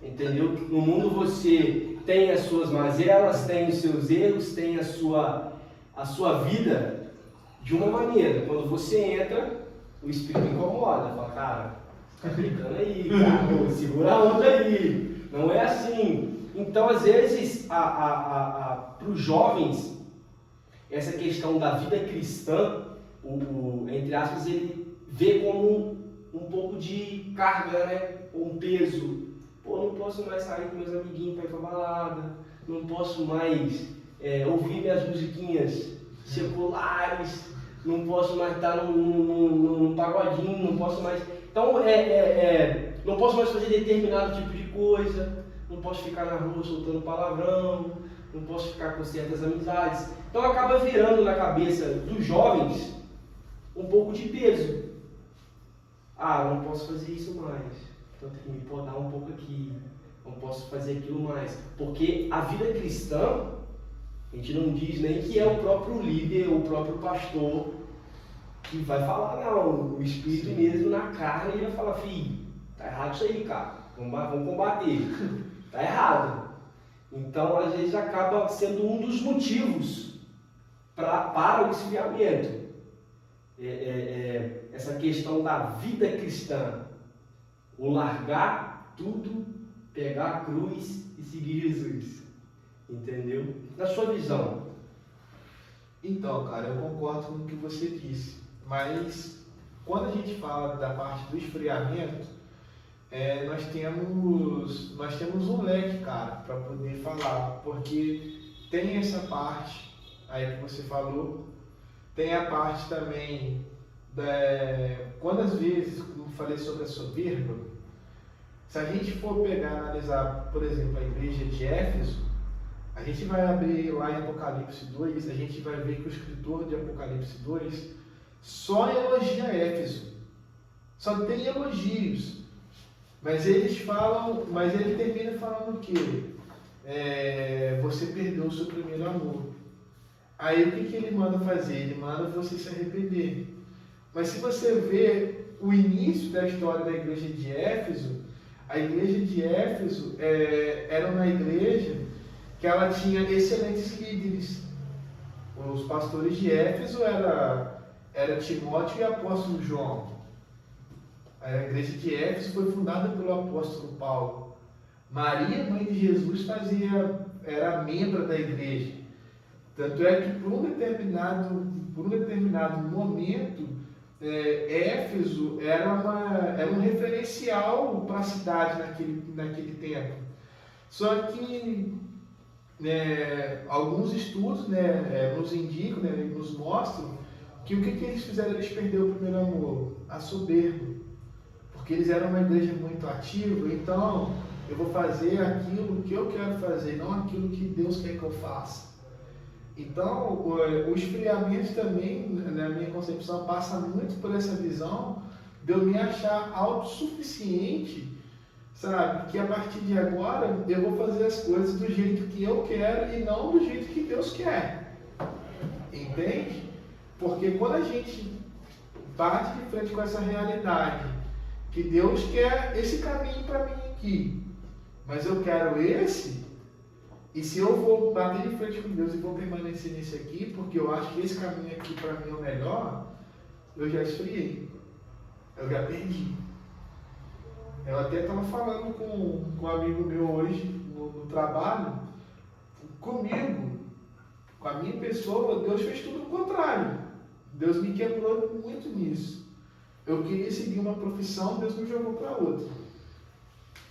Speaker 1: entendeu? No mundo você tem as suas mazelas, tem os seus erros, tem a sua vida de uma maneira. Quando você entra, o espírito incomoda, fala, cara, tá brincando aí, cara, segura a onda aí. Não é assim. Então, às vezes, para os jovens, essa questão da vida cristã, entre aspas, ele vê como um pouco de carga, né? Ou um peso. Pô, não posso mais sair com meus amiguinhos para ir pra balada, não posso mais ouvir minhas musiquinhas seculares, não posso mais estar num pagodinho, não posso mais. Então, não posso mais fazer determinado tipo de coisa, não posso ficar na rua soltando palavrão, não posso ficar com certas amizades. Então, acaba virando na cabeça dos jovens um pouco de peso. Não posso fazer isso mais, então tem que me podar um pouco aqui, não posso fazer aquilo mais. Porque a vida cristã, a gente não diz nem que é o próprio líder, o próprio pastor que vai falar, não. O Espírito mesmo na carne, ele vai falar, filho, tá errado isso aí, cara, vamos combater, tá errado. Então, às vezes, acaba sendo um dos motivos para o esfriamento. Essa questão da vida cristã, o largar tudo, pegar a cruz e seguir Jesus, entendeu? Na sua visão.
Speaker 3: Então, cara, eu concordo com o que você disse, mas quando a gente fala da parte do esfriamento, nós temos um leque, cara, para poder falar, porque tem essa parte aí que você falou, tem a parte também, quando às vezes, como falei sobre a soberba, se a gente for pegar e analisar, por exemplo, a igreja de Éfeso, a gente vai abrir lá em Apocalipse 2, a gente vai ver que o escritor de Apocalipse 2 só elogia Éfeso. Só tem elogios. Mas ele termina falando o quê? Você perdeu o seu primeiro amor. Aí o que ele manda fazer? Ele manda você se arrepender. Mas se você ver o início da história da igreja de Éfeso, a igreja de Éfeso era uma igreja que ela tinha excelentes líderes. Os pastores de Éfeso era Timóteo e apóstolo João. A igreja de Éfeso foi fundada pelo apóstolo Paulo. Maria, mãe de Jesus, era membro da igreja. Tanto é que por um determinado momento, Éfeso era um referencial para a cidade naquele tempo. Só que alguns estudos nos indicam, nos mostram que o que eles fizeram? Eles perderam o primeiro amor, a soberba. Porque eles eram uma igreja muito ativa, então eu vou fazer aquilo que eu quero fazer, não aquilo que Deus quer que eu faça. Então, o esfriamento também, na minha concepção, passa muito por essa visão de eu me achar autossuficiente, sabe? Que a partir de agora eu vou fazer as coisas do jeito que eu quero e não do jeito que Deus quer. Entende? Porque quando a gente bate de frente com essa realidade, que Deus quer esse caminho para mim aqui, mas eu quero esse, e se eu vou bater de frente com Deus e vou permanecer nesse aqui, porque eu acho que esse caminho aqui para mim é o melhor, eu já esfriei, eu já perdi. Eu até estava falando com um amigo meu hoje no trabalho, comigo, com a minha pessoa, Deus fez tudo o contrário. Deus me quebrou muito nisso. Eu queria seguir uma profissão, Deus me jogou para outra.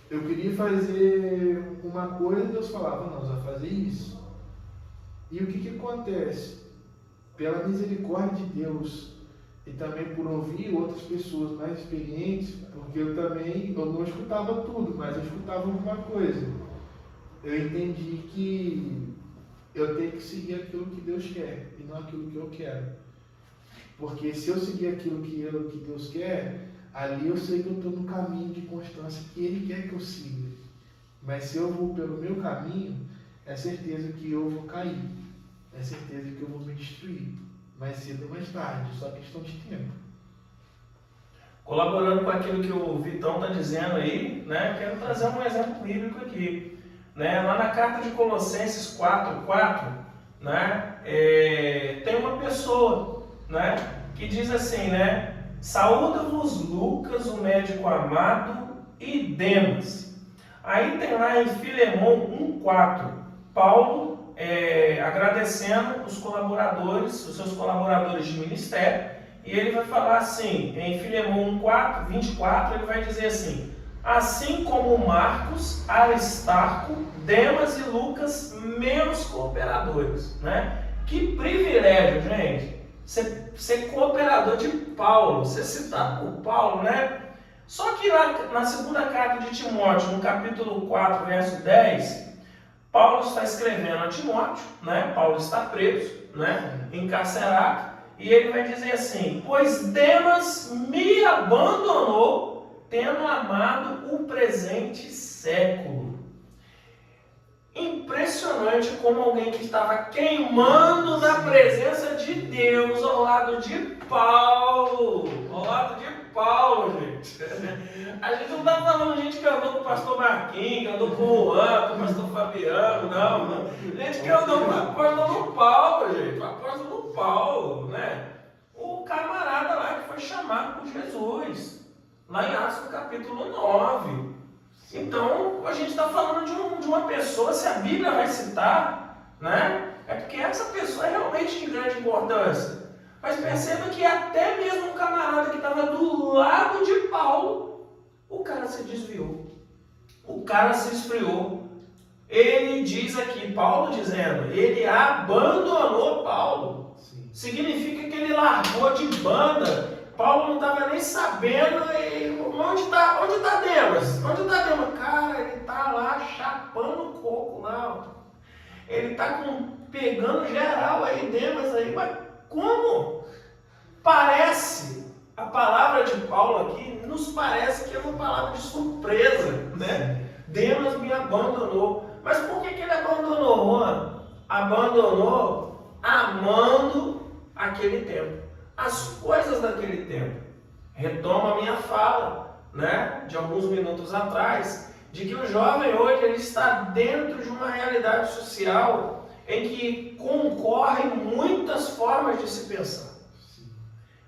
Speaker 3: Eu queria fazer uma coisa, Deus falava, não, você vai fazer isso. E o que acontece? Pela misericórdia de Deus, e também por ouvir outras pessoas mais experientes, porque eu não escutava tudo, mas eu escutava alguma coisa. Eu entendi que eu tenho que seguir aquilo que Deus quer, e não aquilo que eu quero. Porque se eu seguir aquilo que Deus quer, ali eu sei que eu estou no caminho de constância que Ele quer que eu siga. Mas se eu vou pelo meu caminho, é certeza que eu vou cair. É certeza que eu vou me destruir. Mais cedo ou mais tarde, só questão de tempo.
Speaker 2: Colaborando com aquilo que o Vitão está dizendo aí, quero trazer um exemplo bíblico aqui. Lá na carta de Colossenses 4:4, tem uma pessoa, que diz assim, saúda-vos Lucas, o médico amado, e Demas. Aí tem lá em Filemão 1:4, Paulo agradecendo os seus colaboradores de ministério, e ele vai falar assim, em Filemão 1:24, ele vai dizer assim, assim como Marcos, Aristarco, Demas e Lucas, meus cooperadores. Que privilégio, gente! Ser cooperador de Paulo, ser citado por Paulo, Só que lá na segunda carta de Timóteo, no capítulo 4, verso 10, Paulo está escrevendo a Timóteo, Paulo está preso, encarcerado, e ele vai dizer assim, pois Demas me abandonou, tendo amado o presente século. Impressionante como alguém que estava queimando na presença de Deus ao lado de Paulo. Gente. A gente não está falando gente que andou com o pastor Marquinhos, que andou com o Juan, com o pastor Fabiano, não. Gente que andou com o apóstolo Paulo, gente. O apóstolo Paulo, O camarada lá que foi chamado por Jesus, lá em Atos no capítulo 9. Então, a gente está falando de uma pessoa, se a Bíblia vai citar, é porque essa pessoa é realmente de grande importância. Mas perceba que até mesmo um camarada que estava do lado de Paulo, o cara se desviou, o cara se esfriou. Ele diz aqui, Paulo dizendo, ele abandonou Paulo. Sim. significa que ele largou de banda. Paulo não estava nem sabendo onde está Demas. Onde está Demas? Cara, ele está lá chapando o coco lá. Ó. Ele está pegando geral aí, Demas aí. Mas como? Parece, a palavra de Paulo aqui nos parece que é uma palavra de surpresa, né? Demas me abandonou. Mas por que ele abandonou, Juan? Abandonou amando aquele tempo. As coisas daquele tempo. Retoma a minha fala, né, de alguns minutos atrás, de que o jovem hoje ele está dentro de uma realidade social em que concorrem muitas formas de se pensar.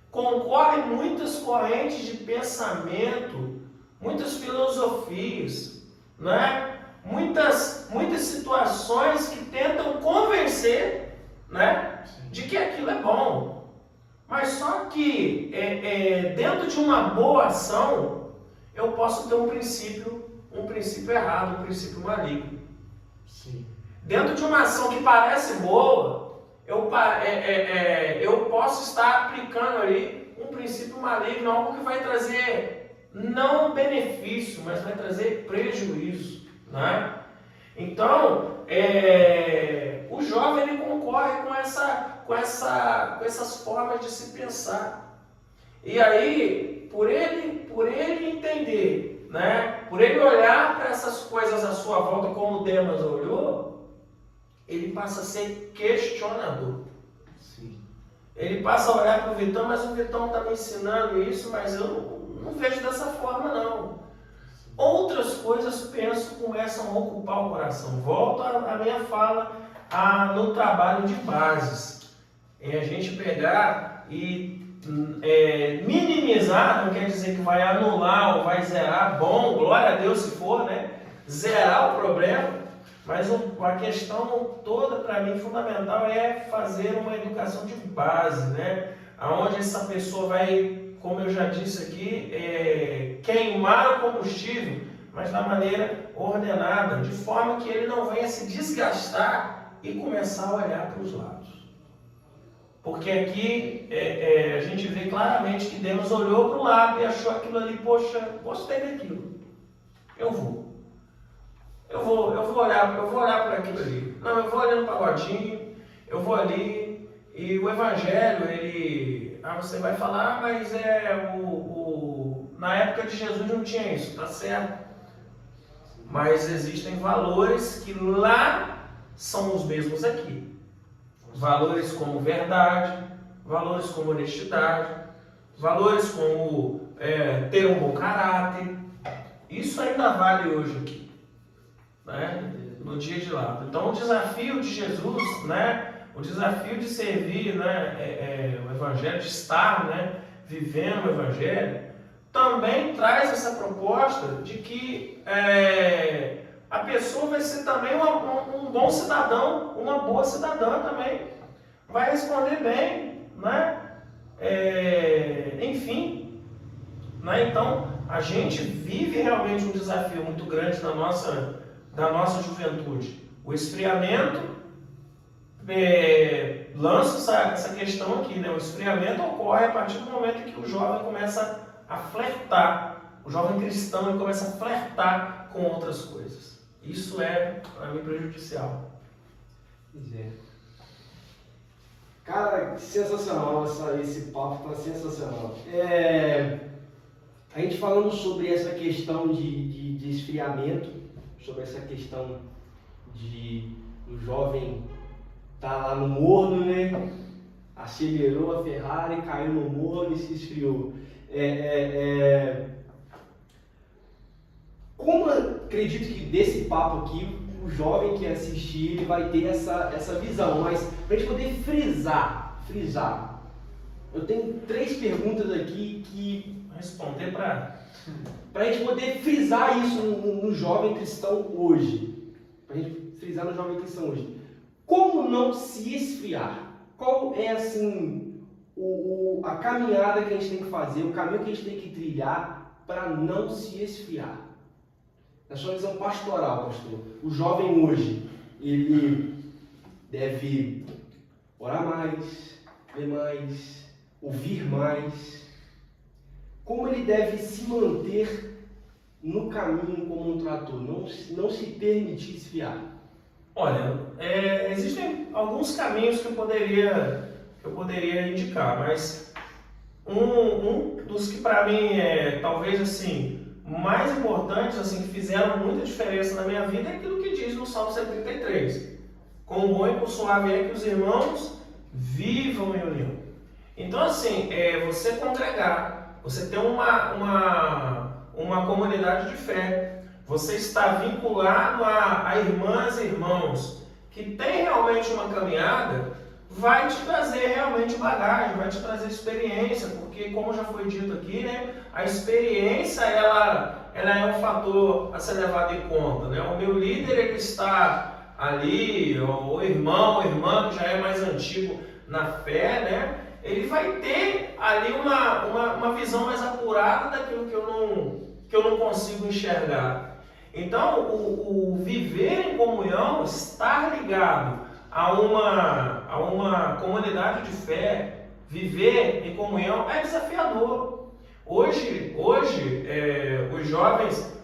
Speaker 2: Concorrem muitas correntes de pensamento, muitas filosofias, né? Muitas situações que tentam convencer, né, de que aquilo é bom. Mas só que dentro de uma boa ação, eu posso ter um princípio errado, um princípio maligno.
Speaker 3: Sim.
Speaker 2: Dentro de uma ação que parece boa, eu posso estar aplicando ali um princípio maligno, algo que vai trazer não benefício, mas vai trazer prejuízo, né? Então, o jovem ele concorre com essas formas de se pensar. E aí, por ele entender, né? Por ele olhar para essas coisas à sua volta como Demas olhou, ele passa a ser questionador.
Speaker 3: Sim.
Speaker 2: Ele passa a olhar para o Vitão, mas o Vitão está me ensinando isso, mas eu não vejo dessa forma não. Outras coisas começam a ocupar o coração. Volto à minha fala no trabalho de bases. É a gente pegar e minimizar, não quer dizer que vai anular ou vai zerar, bom, glória a Deus se for, né? Zerar o problema, mas a questão toda para mim fundamental é fazer uma educação de base, né? Onde essa pessoa vai, como eu já disse aqui, queimar o combustível, mas da maneira ordenada, de forma que ele não venha se desgastar e começar a olhar para os lados. Porque aqui a gente vê claramente que Deus olhou para o lado e achou aquilo ali, poxa, gostei daquilo. Eu vou olhar para aquilo ali. Não, eu vou olhando para o pagodinho, eu vou ali, e o Evangelho, você vai falar, mas na época de Jesus não tinha isso, tá certo? Mas existem valores que lá são os mesmos aqui. Valores como verdade, valores como honestidade, valores como ter um bom caráter. Isso ainda vale hoje aqui, né? No dia de lá. Então o desafio de Jesus, né? O desafio de servir, né? O Evangelho, de estar, né? Vivendo o Evangelho, também traz essa proposta de que a pessoa vai ser também um bom cidadão, uma boa cidadã também. Vai responder bem, né? Enfim. Né? Então, a gente vive realmente um desafio muito grande da nossa juventude. O esfriamento lança essa questão aqui, né? O esfriamento ocorre a partir do momento em que o jovem começa a flertar. O jovem cristão ele começa a flertar com outras coisas. Isso é, para mim, prejudicial.
Speaker 1: Pois é. Cara, sensacional, esse papo está sensacional. A gente falando sobre essa questão de esfriamento, sobre essa questão de o jovem tá lá no morno, né? Acelerou a Ferrari, caiu no morno e se esfriou. Como acredito que desse papo aqui, o jovem que assistir ele vai ter essa visão, mas para a gente poder frisar, eu tenho 3 perguntas aqui que
Speaker 2: Responder para
Speaker 1: a gente poder frisar isso no jovem cristão hoje. Para a gente frisar no jovem cristão hoje. Como não se esfriar? Qual é assim a caminhada que a gente tem que fazer, o caminho que a gente tem que trilhar para não se esfriar? Na sua visão pastoral, pastor, o jovem hoje, ele deve orar mais, ler mais, ouvir mais? Como ele deve se manter no caminho como um trator, não se permitir desviar?
Speaker 2: Olha, existem alguns caminhos que eu poderia indicar, mas um dos que para mim talvez assim mais importantes, assim, que fizeram muita diferença na minha vida é aquilo que diz no Salmo 133. Quão bom e quão suave é que os irmãos vivam em união. Então assim, você congregar, você ter uma comunidade de fé, você está vinculado a irmãs e irmãos que tem realmente uma caminhada, vai te trazer realmente bagagem, vai te trazer experiência, porque como já foi dito aqui, né, a experiência ela é um fator a ser levado em conta, né? O meu líder ele está ali, o irmão ou irmã que já é mais antigo na fé, né? Ele vai ter ali uma visão mais apurada daquilo que eu não consigo enxergar. Então, o viver em comunhão, estar ligado a uma comunidade de fé, viver em comunhão é desafiador. Hoje os jovens,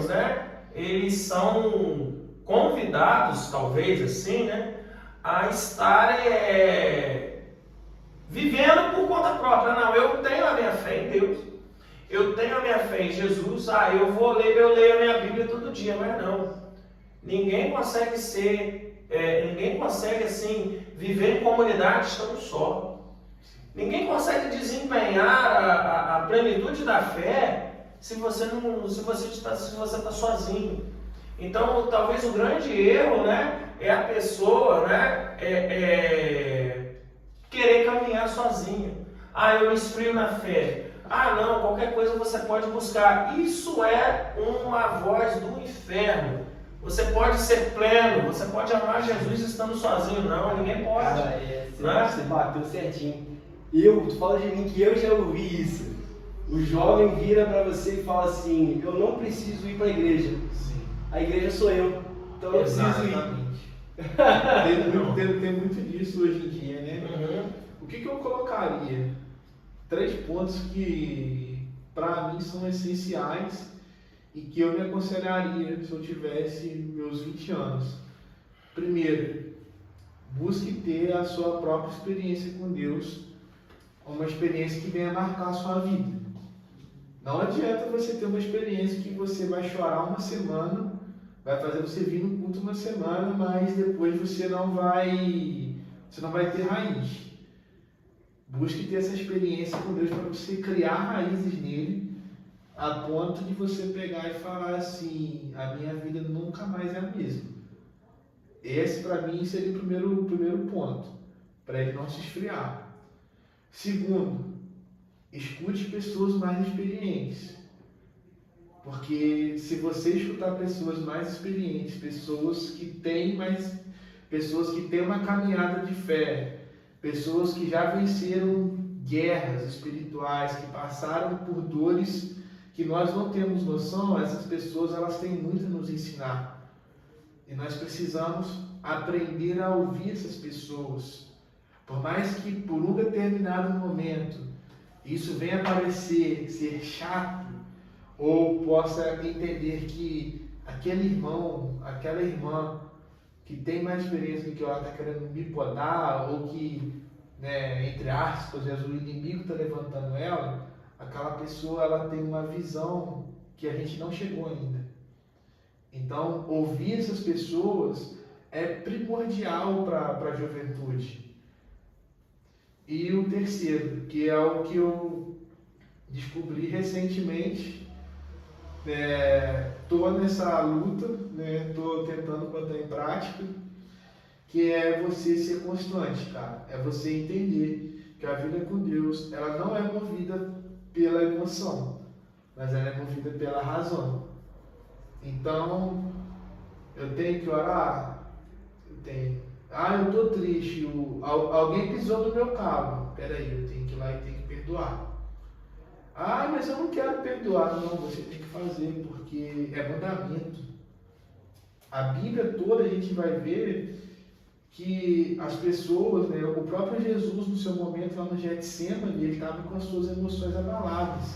Speaker 2: né, eles são convidados, talvez assim, né, a estarem vivendo por conta própria. Não, eu tenho a minha fé em Deus, eu tenho a minha fé em Jesus, eu leio a minha Bíblia todo dia, mas não. Ninguém consegue assim viver em comunidade estando só. Ninguém consegue desempenhar a plenitude da fé se você está sozinho. Então, talvez o grande erro, né, é a pessoa, né, querer caminhar sozinha. Eu me esfrio na fé. Não, qualquer coisa você pode buscar. Isso é uma voz do inferno. Você pode ser pleno, você pode amar Jesus estando sozinho. Não, ninguém pode.
Speaker 1: Você bateu certinho. Tu fala de mim que eu já ouvi isso. O jovem vira para você e fala assim: eu não preciso ir para a igreja.
Speaker 3: Sim.
Speaker 1: A igreja sou eu, então eu preciso ir.
Speaker 3: Tem muito disso hoje em dia, né?
Speaker 2: Uhum.
Speaker 3: O que eu colocaria? 3 pontos que para mim são essenciais e que eu me aconselharia se eu tivesse meus 20 anos. Primeiro, busque ter a sua própria experiência com Deus, uma experiência que venha marcar a sua vida. Não adianta você ter uma experiência que você vai chorar uma semana, vai fazer você vir no culto uma semana, mas depois você não vai ter raiz. Busque ter essa experiência com Deus para você criar raízes nele, a ponto de você pegar e falar assim: a minha vida nunca mais é a mesma. Esse para mim seria o primeiro ponto, para ele não se esfriar. Segundo, escute pessoas mais experientes. Porque se você escutar pessoas mais experientes, pessoas que têm uma caminhada de fé, pessoas que já venceram guerras espirituais, que passaram por dores que nós não temos noção, essas pessoas elas têm muito a nos ensinar. E nós precisamos aprender a ouvir essas pessoas. Por mais que por um determinado momento isso venha parecer ser chato, ou possa entender que aquele irmão, aquela irmã que tem mais experiência do que ela está querendo me podar, ou que, né, entre aspas, o inimigo está levantando ela, aquela pessoa ela tem uma visão que a gente não chegou ainda. Então, ouvir essas pessoas é primordial para a juventude. E o terceiro, que é o que eu descobri recentemente, estou nessa luta, estou tentando botar em prática, que é você ser constante, cara. É você entender que a vida com Deus, ela não é movida pela emoção, mas ela é movida pela razão. Então, eu tenho que orar? Eu tenho. Eu estou triste, alguém pisou no meu carro. Peraí, eu tenho que ir lá e tenho que perdoar. Mas eu não quero perdoar. Não, você tem que fazer, porque é mandamento. A Bíblia toda a gente vai ver que as pessoas, né, o próprio Jesus no seu momento lá no Getsemane, ele estava com as suas emoções abaladas.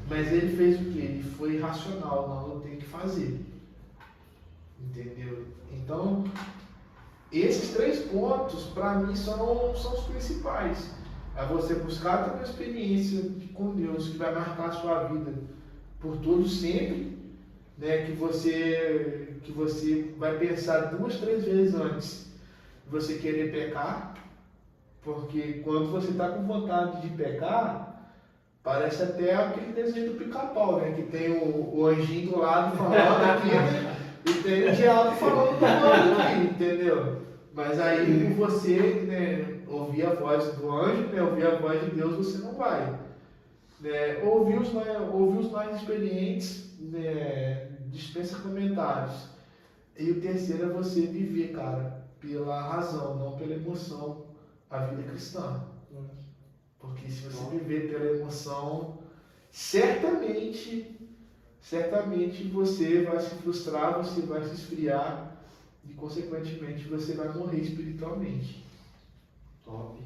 Speaker 3: Mas ele fez o quê? Ele foi racional, não, eu tenho que fazer. Entendeu? Então, esses 3 pontos, para mim, são os principais. É você buscar ter uma experiência com Deus que vai marcar a sua vida por todo sempre, né? Que você vai pensar 2, 3 vezes antes de você querer pecar, porque quando você está com vontade de pecar, parece até aquele desenho do Pica-Pau, né? Que tem o anjinho do lado falando aqui, né? E tem o diabo falando do lado aqui, entendeu? Mas aí, por você, né, ouvir a voz do anjo, né, ouvir a voz de Deus, você não vai. Né? Ouvir os mais experientes, né, dispensa comentários. E o terceiro é você viver, cara, pela razão, não pela emoção, a vida cristã. Porque se você viver pela emoção, certamente você vai se frustrar, você vai se esfriar e, consequentemente, você vai morrer espiritualmente.
Speaker 1: Top.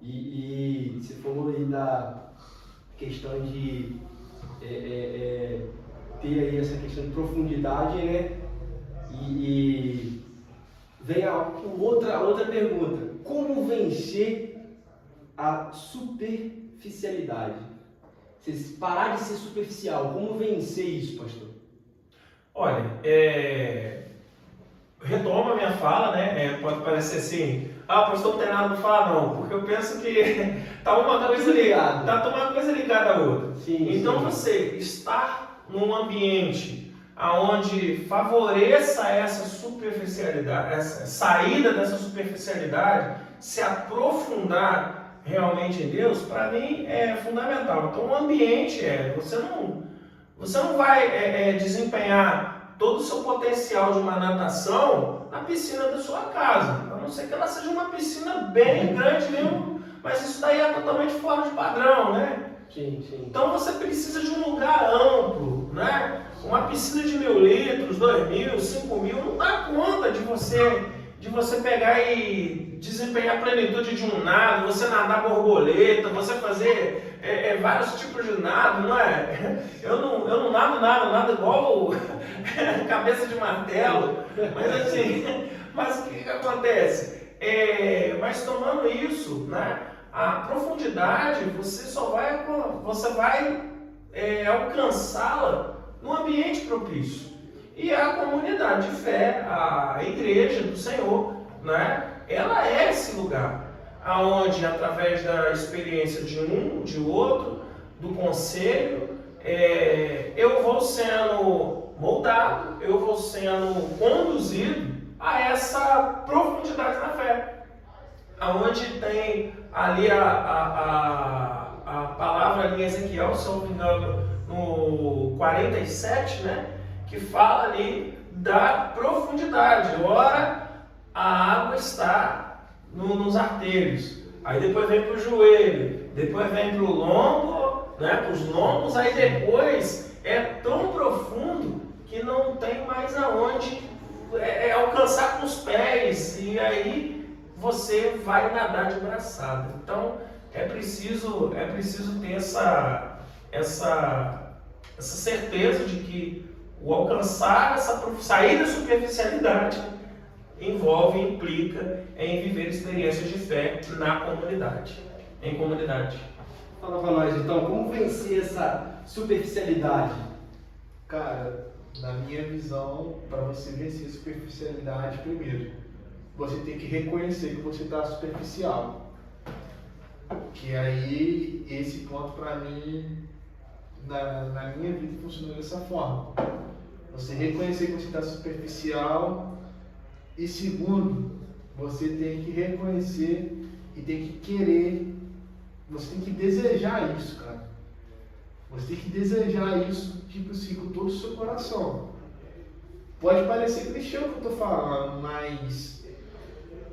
Speaker 1: E você falou aí da questão de ter aí essa questão de profundidade, né? E vem a outra pergunta. Como vencer a superficialidade? Você parar de ser superficial, como vencer isso, pastor?
Speaker 2: Olha, retoma a minha fala, né? Pode parecer assim, pastor, não tem nada para falar, não, porque eu penso que tá uma coisa ligada, tá uma coisa ligada à outra.
Speaker 1: Sim,
Speaker 2: então
Speaker 1: sim.
Speaker 2: Você estar num ambiente aonde favoreça essa superficialidade, essa saída dessa superficialidade, se aprofundar realmente em Deus, para mim é fundamental. Então o ambiente você não vai desempenhar todo o seu potencial de uma natação na piscina da sua casa, a não ser que ela seja uma piscina bem grande mesmo, mas isso daí é totalmente fora de padrão, né?
Speaker 1: Sim, sim.
Speaker 2: Então você precisa de um lugar amplo, né? Uma piscina de 1.000 litros, 2.000, 5.000, não dá conta de você pegar e desempenhar a plenitude de um nado, você nadar borboleta, você fazer vários tipos de nado, não é? Eu não nado igual cabeça de martelo, mas assim, mas o que acontece? Mas tomando isso, né? A profundidade você vai alcançá-la num ambiente propício. E a comunidade de fé, a igreja do Senhor, né? Ela é esse lugar, aonde através da experiência de um, de outro, do conselho, eu vou sendo moldado, eu vou sendo conduzido a essa profundidade na fé. Aonde tem ali a palavra ali em Ezequiel, se eu não me engano, no 47, né? Que fala ali da profundidade. Ora, a água está nos artérios. Aí depois vem para o joelho, depois vem para o lombo, né? Para os lombos, aí depois é tão profundo que não tem mais aonde alcançar com os pés. E aí você vai nadar de braçada. Então é preciso ter essa certeza de que o alcançar sair da superficialidade implica em viver experiências de fé na comunidade, em comunidade.
Speaker 1: Fala pra nós então, como vencer essa superficialidade?
Speaker 3: Cara, na minha visão, para você vencer a superficialidade, primeiro, você tem que reconhecer que você está superficial. Que aí, esse ponto para mim, na minha vida, funcionou dessa forma. Você reconhecer que você está superficial. E segundo, você tem que reconhecer e tem que querer, você tem que desejar isso, cara. Você tem que desejar isso, tipo assim, com todo o seu coração. Pode parecer clichê o que eu estou falando, mas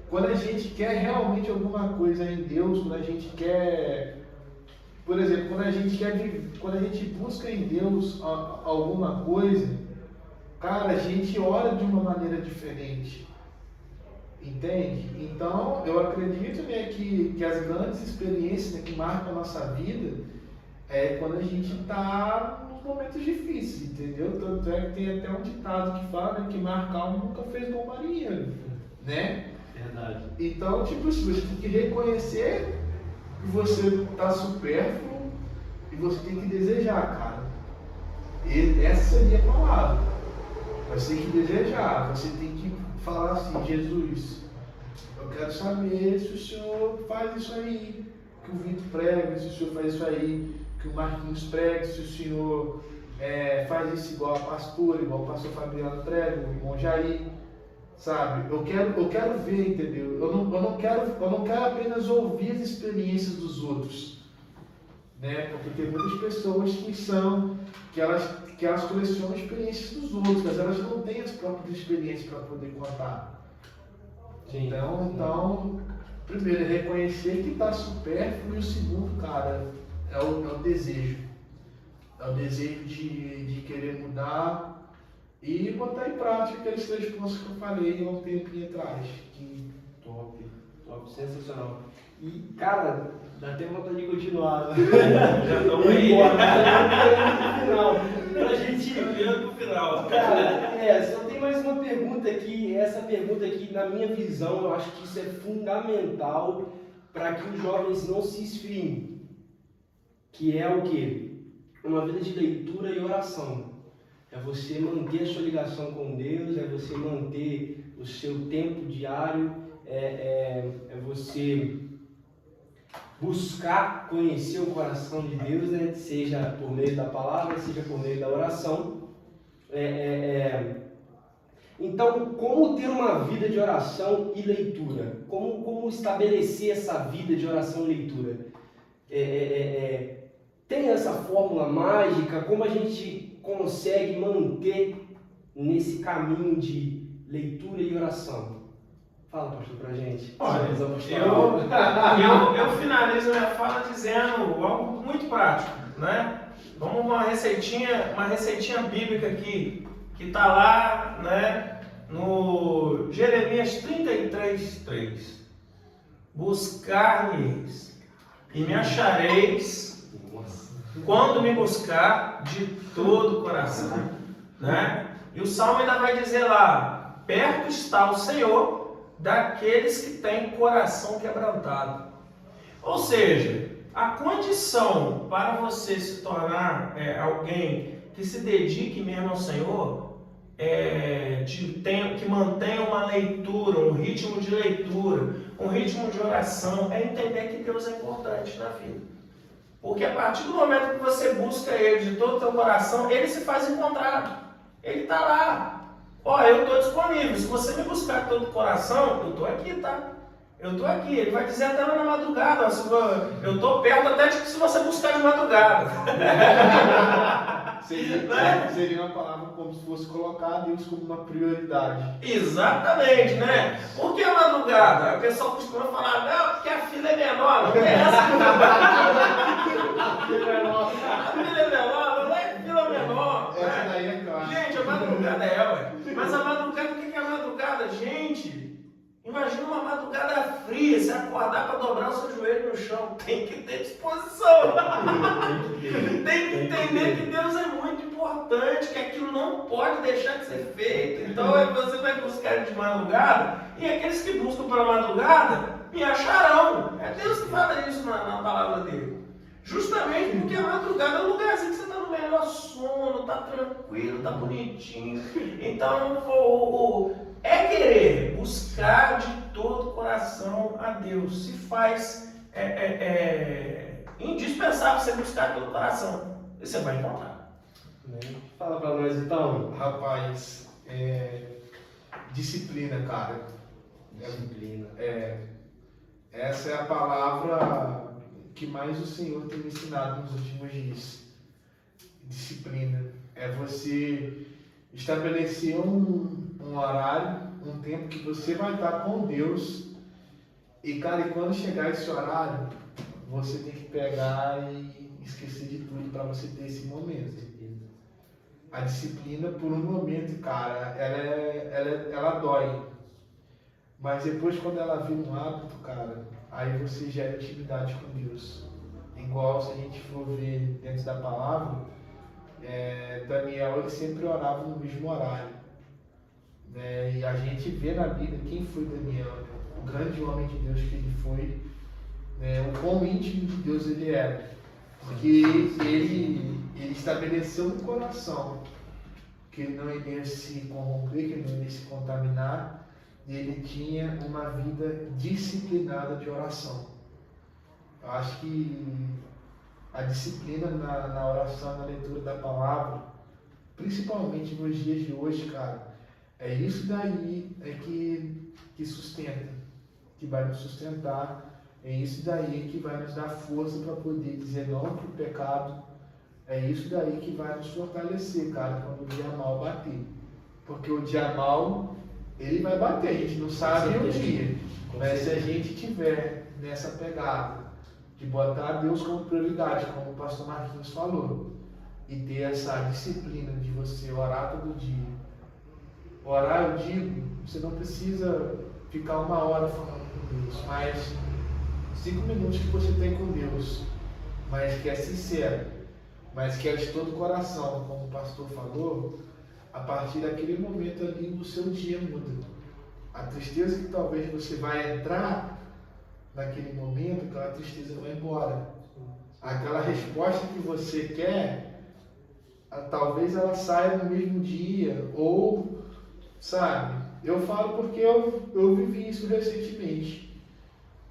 Speaker 3: quando a gente quer realmente alguma coisa em Deus, quando a gente quer, por exemplo, quando a gente busca em Deus alguma coisa, cara, a gente ora de uma maneira diferente. Entende? Então, eu acredito, né, que as grandes experiências, né, que marcam a nossa vida é quando a gente está nos momentos difíceis, entendeu? Tanto é que tem até um ditado que fala, né, que mar calmo nunca fez bom marinheiro, né?
Speaker 1: Verdade.
Speaker 3: Então, tipo assim, você tem que reconhecer que você está supérfluo e você tem que desejar, cara. E essa seria a palavra. Você tem que desejar, você tem que falar assim: Jesus, eu quero saber se o Senhor faz isso aí, que o Vitor prega, se o Senhor faz isso aí, que o Marquinhos prega, se o Senhor faz isso igual a pastora, igual o pastor Fabiano prega, o irmão Jair, sabe? Eu quero ver, entendeu? Eu não quero apenas ouvir as experiências dos outros, né? Porque tem muitas pessoas que elas colecionam experiências dos outros, mas elas não têm as próprias experiências para poder contar.
Speaker 1: Sim.
Speaker 3: Então, primeiro é reconhecer que está supérfluo, e o segundo, cara, é o desejo. É o desejo de querer mudar e botar em prática aqueles 3 pontos que eu falei há um tempinho atrás.
Speaker 1: Top, sensacional. E, cara, dá até vontade de continuar.
Speaker 2: Já estamos aí.
Speaker 1: Final. Pra gente
Speaker 2: Caminhando pro final.
Speaker 1: Cara, só tem mais uma pergunta aqui. Essa pergunta aqui, na minha visão, eu acho que isso é fundamental para que os jovens não se esfriem. Que é o quê? Uma vida de leitura e oração. É você manter a sua ligação com Deus, é você manter o seu tempo diário, é você buscar conhecer o coração de Deus, né? Seja por meio da palavra, seja por meio da oração. Então, como ter uma vida de oração e leitura? Como estabelecer essa vida de oração e leitura? Tem essa fórmula mágica? Como a gente consegue manter nesse caminho de leitura e oração? Fala, pastor, pra gente.
Speaker 2: Olha, eu finalizo minha fala dizendo algo muito prático, né? Vamos uma receitinha bíblica aqui, que está lá, né, no Jeremias 33:3. Buscar-me-eis e me achareis quando me buscar de todo o coração, né? E o Salmo ainda vai dizer lá: perto está o Senhor daqueles que têm coração quebrantado. Ou seja, a condição para você se tornar alguém que se dedique mesmo ao Senhor, que mantenha uma leitura, um ritmo de leitura, um ritmo de oração, é entender que Deus é importante na vida. Porque a partir do momento que você busca Ele de todo o teu coração, Ele se faz encontrado. Ele está lá. Ó, eu estou disponível. Se você me buscar de todo o coração, eu estou aqui, tá? Eu estou aqui. Ele vai dizer até na madrugada. Eu estou perto até de que se você buscar de madrugada.
Speaker 3: Seria uma palavra como se fosse colocar Deus como uma prioridade.
Speaker 2: Exatamente, né? Por que a madrugada? O pessoal costuma falar, não, porque a fila é menor. Não tem essa. A fila é menor, não é fila menor.
Speaker 3: Essa daí é clara.
Speaker 2: Gente, a madrugada ué. Mas a madrugada, o que é a madrugada? Gente, imagina uma madrugada fria, se acordar para dobrar o seu joelho no chão. Tem que ter disposição. Tem que entender que Deus é muito importante, que aquilo não pode deixar de ser feito. Então você vai buscar de madrugada, e aqueles que buscam pela madrugada me acharão. É Deus que fala isso na palavra dele. Justamente porque a madrugada é um lugarzinho que você está no melhor sono, está tranquilo, está bonitinho. Então, é querer buscar de todo o coração a Deus. Se faz indispensável você buscar de todo o coração. E você vai encontrar.
Speaker 1: Fala para nós então.
Speaker 3: Rapaz, disciplina, cara.
Speaker 1: Disciplina.
Speaker 3: Essa é a palavra que mais o Senhor tem me ensinado nos últimos dias. Disciplina. É você estabelecer um horário, um tempo que você vai estar com Deus. E, cara, e quando chegar esse horário, você tem que pegar e esquecer de tudo para você ter esse momento. A disciplina, por um momento, cara, ela dói. Mas depois, quando ela vira um hábito, cara, aí você gera intimidade com Deus. Igual se a gente for ver dentro da palavra, Daniel ele sempre orava no mesmo horário. Né? E a gente vê na Bíblia quem foi Daniel, né? O grande homem de Deus que ele foi, né? O quão íntimo de Deus ele era. Porque ele estabeleceu no coração que ele não iria se corromper, que ele não iria se contaminar, e ele tinha uma vida disciplinada de oração. Eu acho que a disciplina na oração, na leitura da palavra, principalmente nos dias de hoje, cara, é isso daí que sustenta, que vai nos sustentar, é isso daí que vai nos dar força para poder dizer não para o pecado, é isso daí que vai nos fortalecer, cara, quando o dia mal bater. Porque o dia mal, ele vai bater, a gente não sabe o dia, mas se a gente tiver nessa pegada, de botar Deus como prioridade, como o pastor Marquinhos falou, e ter essa disciplina de você orar todo dia. Orar, eu digo, você não precisa ficar 1 hora falando com Deus, mas 5 minutos que você tem com Deus, mas que é sincero, mas que é de todo o coração, como o pastor falou, a partir daquele momento ali o seu dia muda. A tristeza que talvez você vai entrar naquele momento, aquela tristeza vai embora. Aquela resposta que você quer, talvez ela saia no mesmo dia, ou, sabe, eu falo porque eu vivi isso recentemente,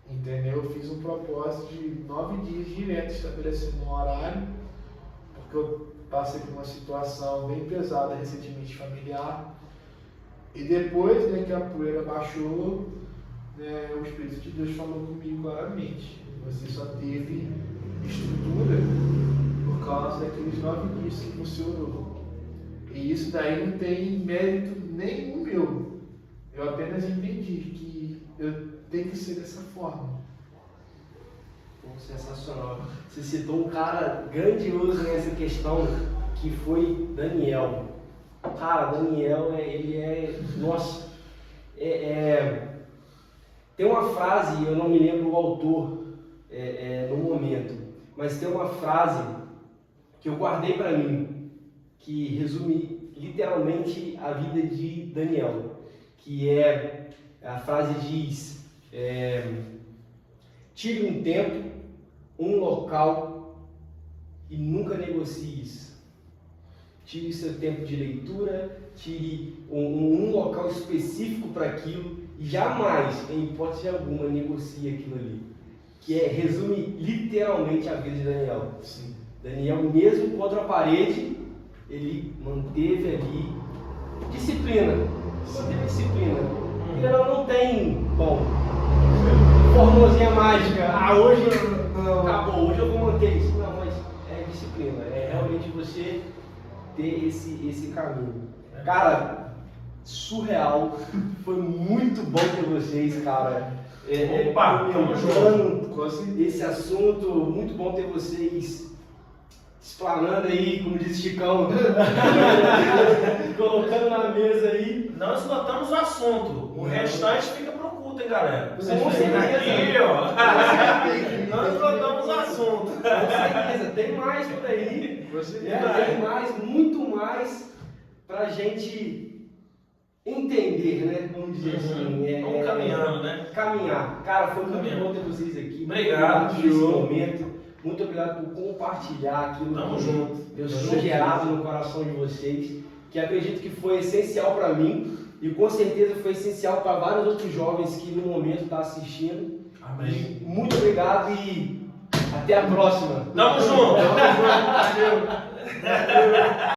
Speaker 3: entendeu? Eu fiz um propósito de 9 dias direto, estabelecendo um horário, porque eu passei por uma situação bem pesada recentemente familiar, e depois, né, que a poeira baixou, o Espírito de Deus falou comigo claramente. Você só teve estrutura por causa daqueles 9 dias que você orou. E isso daí não tem mérito nenhum meu. Eu apenas entendi que eu tenho que ser dessa forma.
Speaker 1: Sensacional. Você citou um cara grandioso nessa questão, que foi Daniel. Cara, Daniel, nossa, tem uma frase, eu não me lembro o autor no momento, mas tem uma frase que eu guardei para mim, que resume literalmente a vida de Daniel, que a frase diz, tire um tempo, um local e nunca negocies. Tire seu tempo de leitura, tire um local específico para aquilo e jamais, em hipótese alguma, negocie aquilo ali. Que resume literalmente a vida de Daniel.
Speaker 3: Sim.
Speaker 1: Daniel, mesmo contra a parede, ele manteve ali disciplina. Manteve disciplina. Porque ela não tem, formulazinha mágica. Hoje acabou, hoje eu vou manter isso. Não, mas é disciplina. É realmente você ter esse caminho. Cara, surreal. Foi muito bom ter vocês, cara.
Speaker 2: Tamo junto.
Speaker 1: Esse assunto, muito bom ter vocês explanando aí, como diz Chicão, colocando na mesa aí.
Speaker 2: Nós esgotamos o assunto, o restante fica pro culto, hein, galera?
Speaker 1: Vocês ficam
Speaker 2: aqui, ó. Nós esgotamos o assunto.
Speaker 1: Com certeza, tem mais por aí. Tem mais, muito mais pra gente entender, né? Vamos dizer assim.
Speaker 2: Vamos caminhando, né?
Speaker 1: Caminhar. Cara, foi muito bom ter vocês aqui.
Speaker 2: Obrigado
Speaker 1: por esse momento. Muito obrigado por compartilhar aquilo que Deus tem gerado no coração de vocês, que acredito que foi essencial para mim e com certeza foi essencial para vários outros jovens que no momento estão assistindo.
Speaker 2: Amém.
Speaker 1: Muito obrigado e até a próxima.
Speaker 2: Tamo junto.
Speaker 3: Valeu.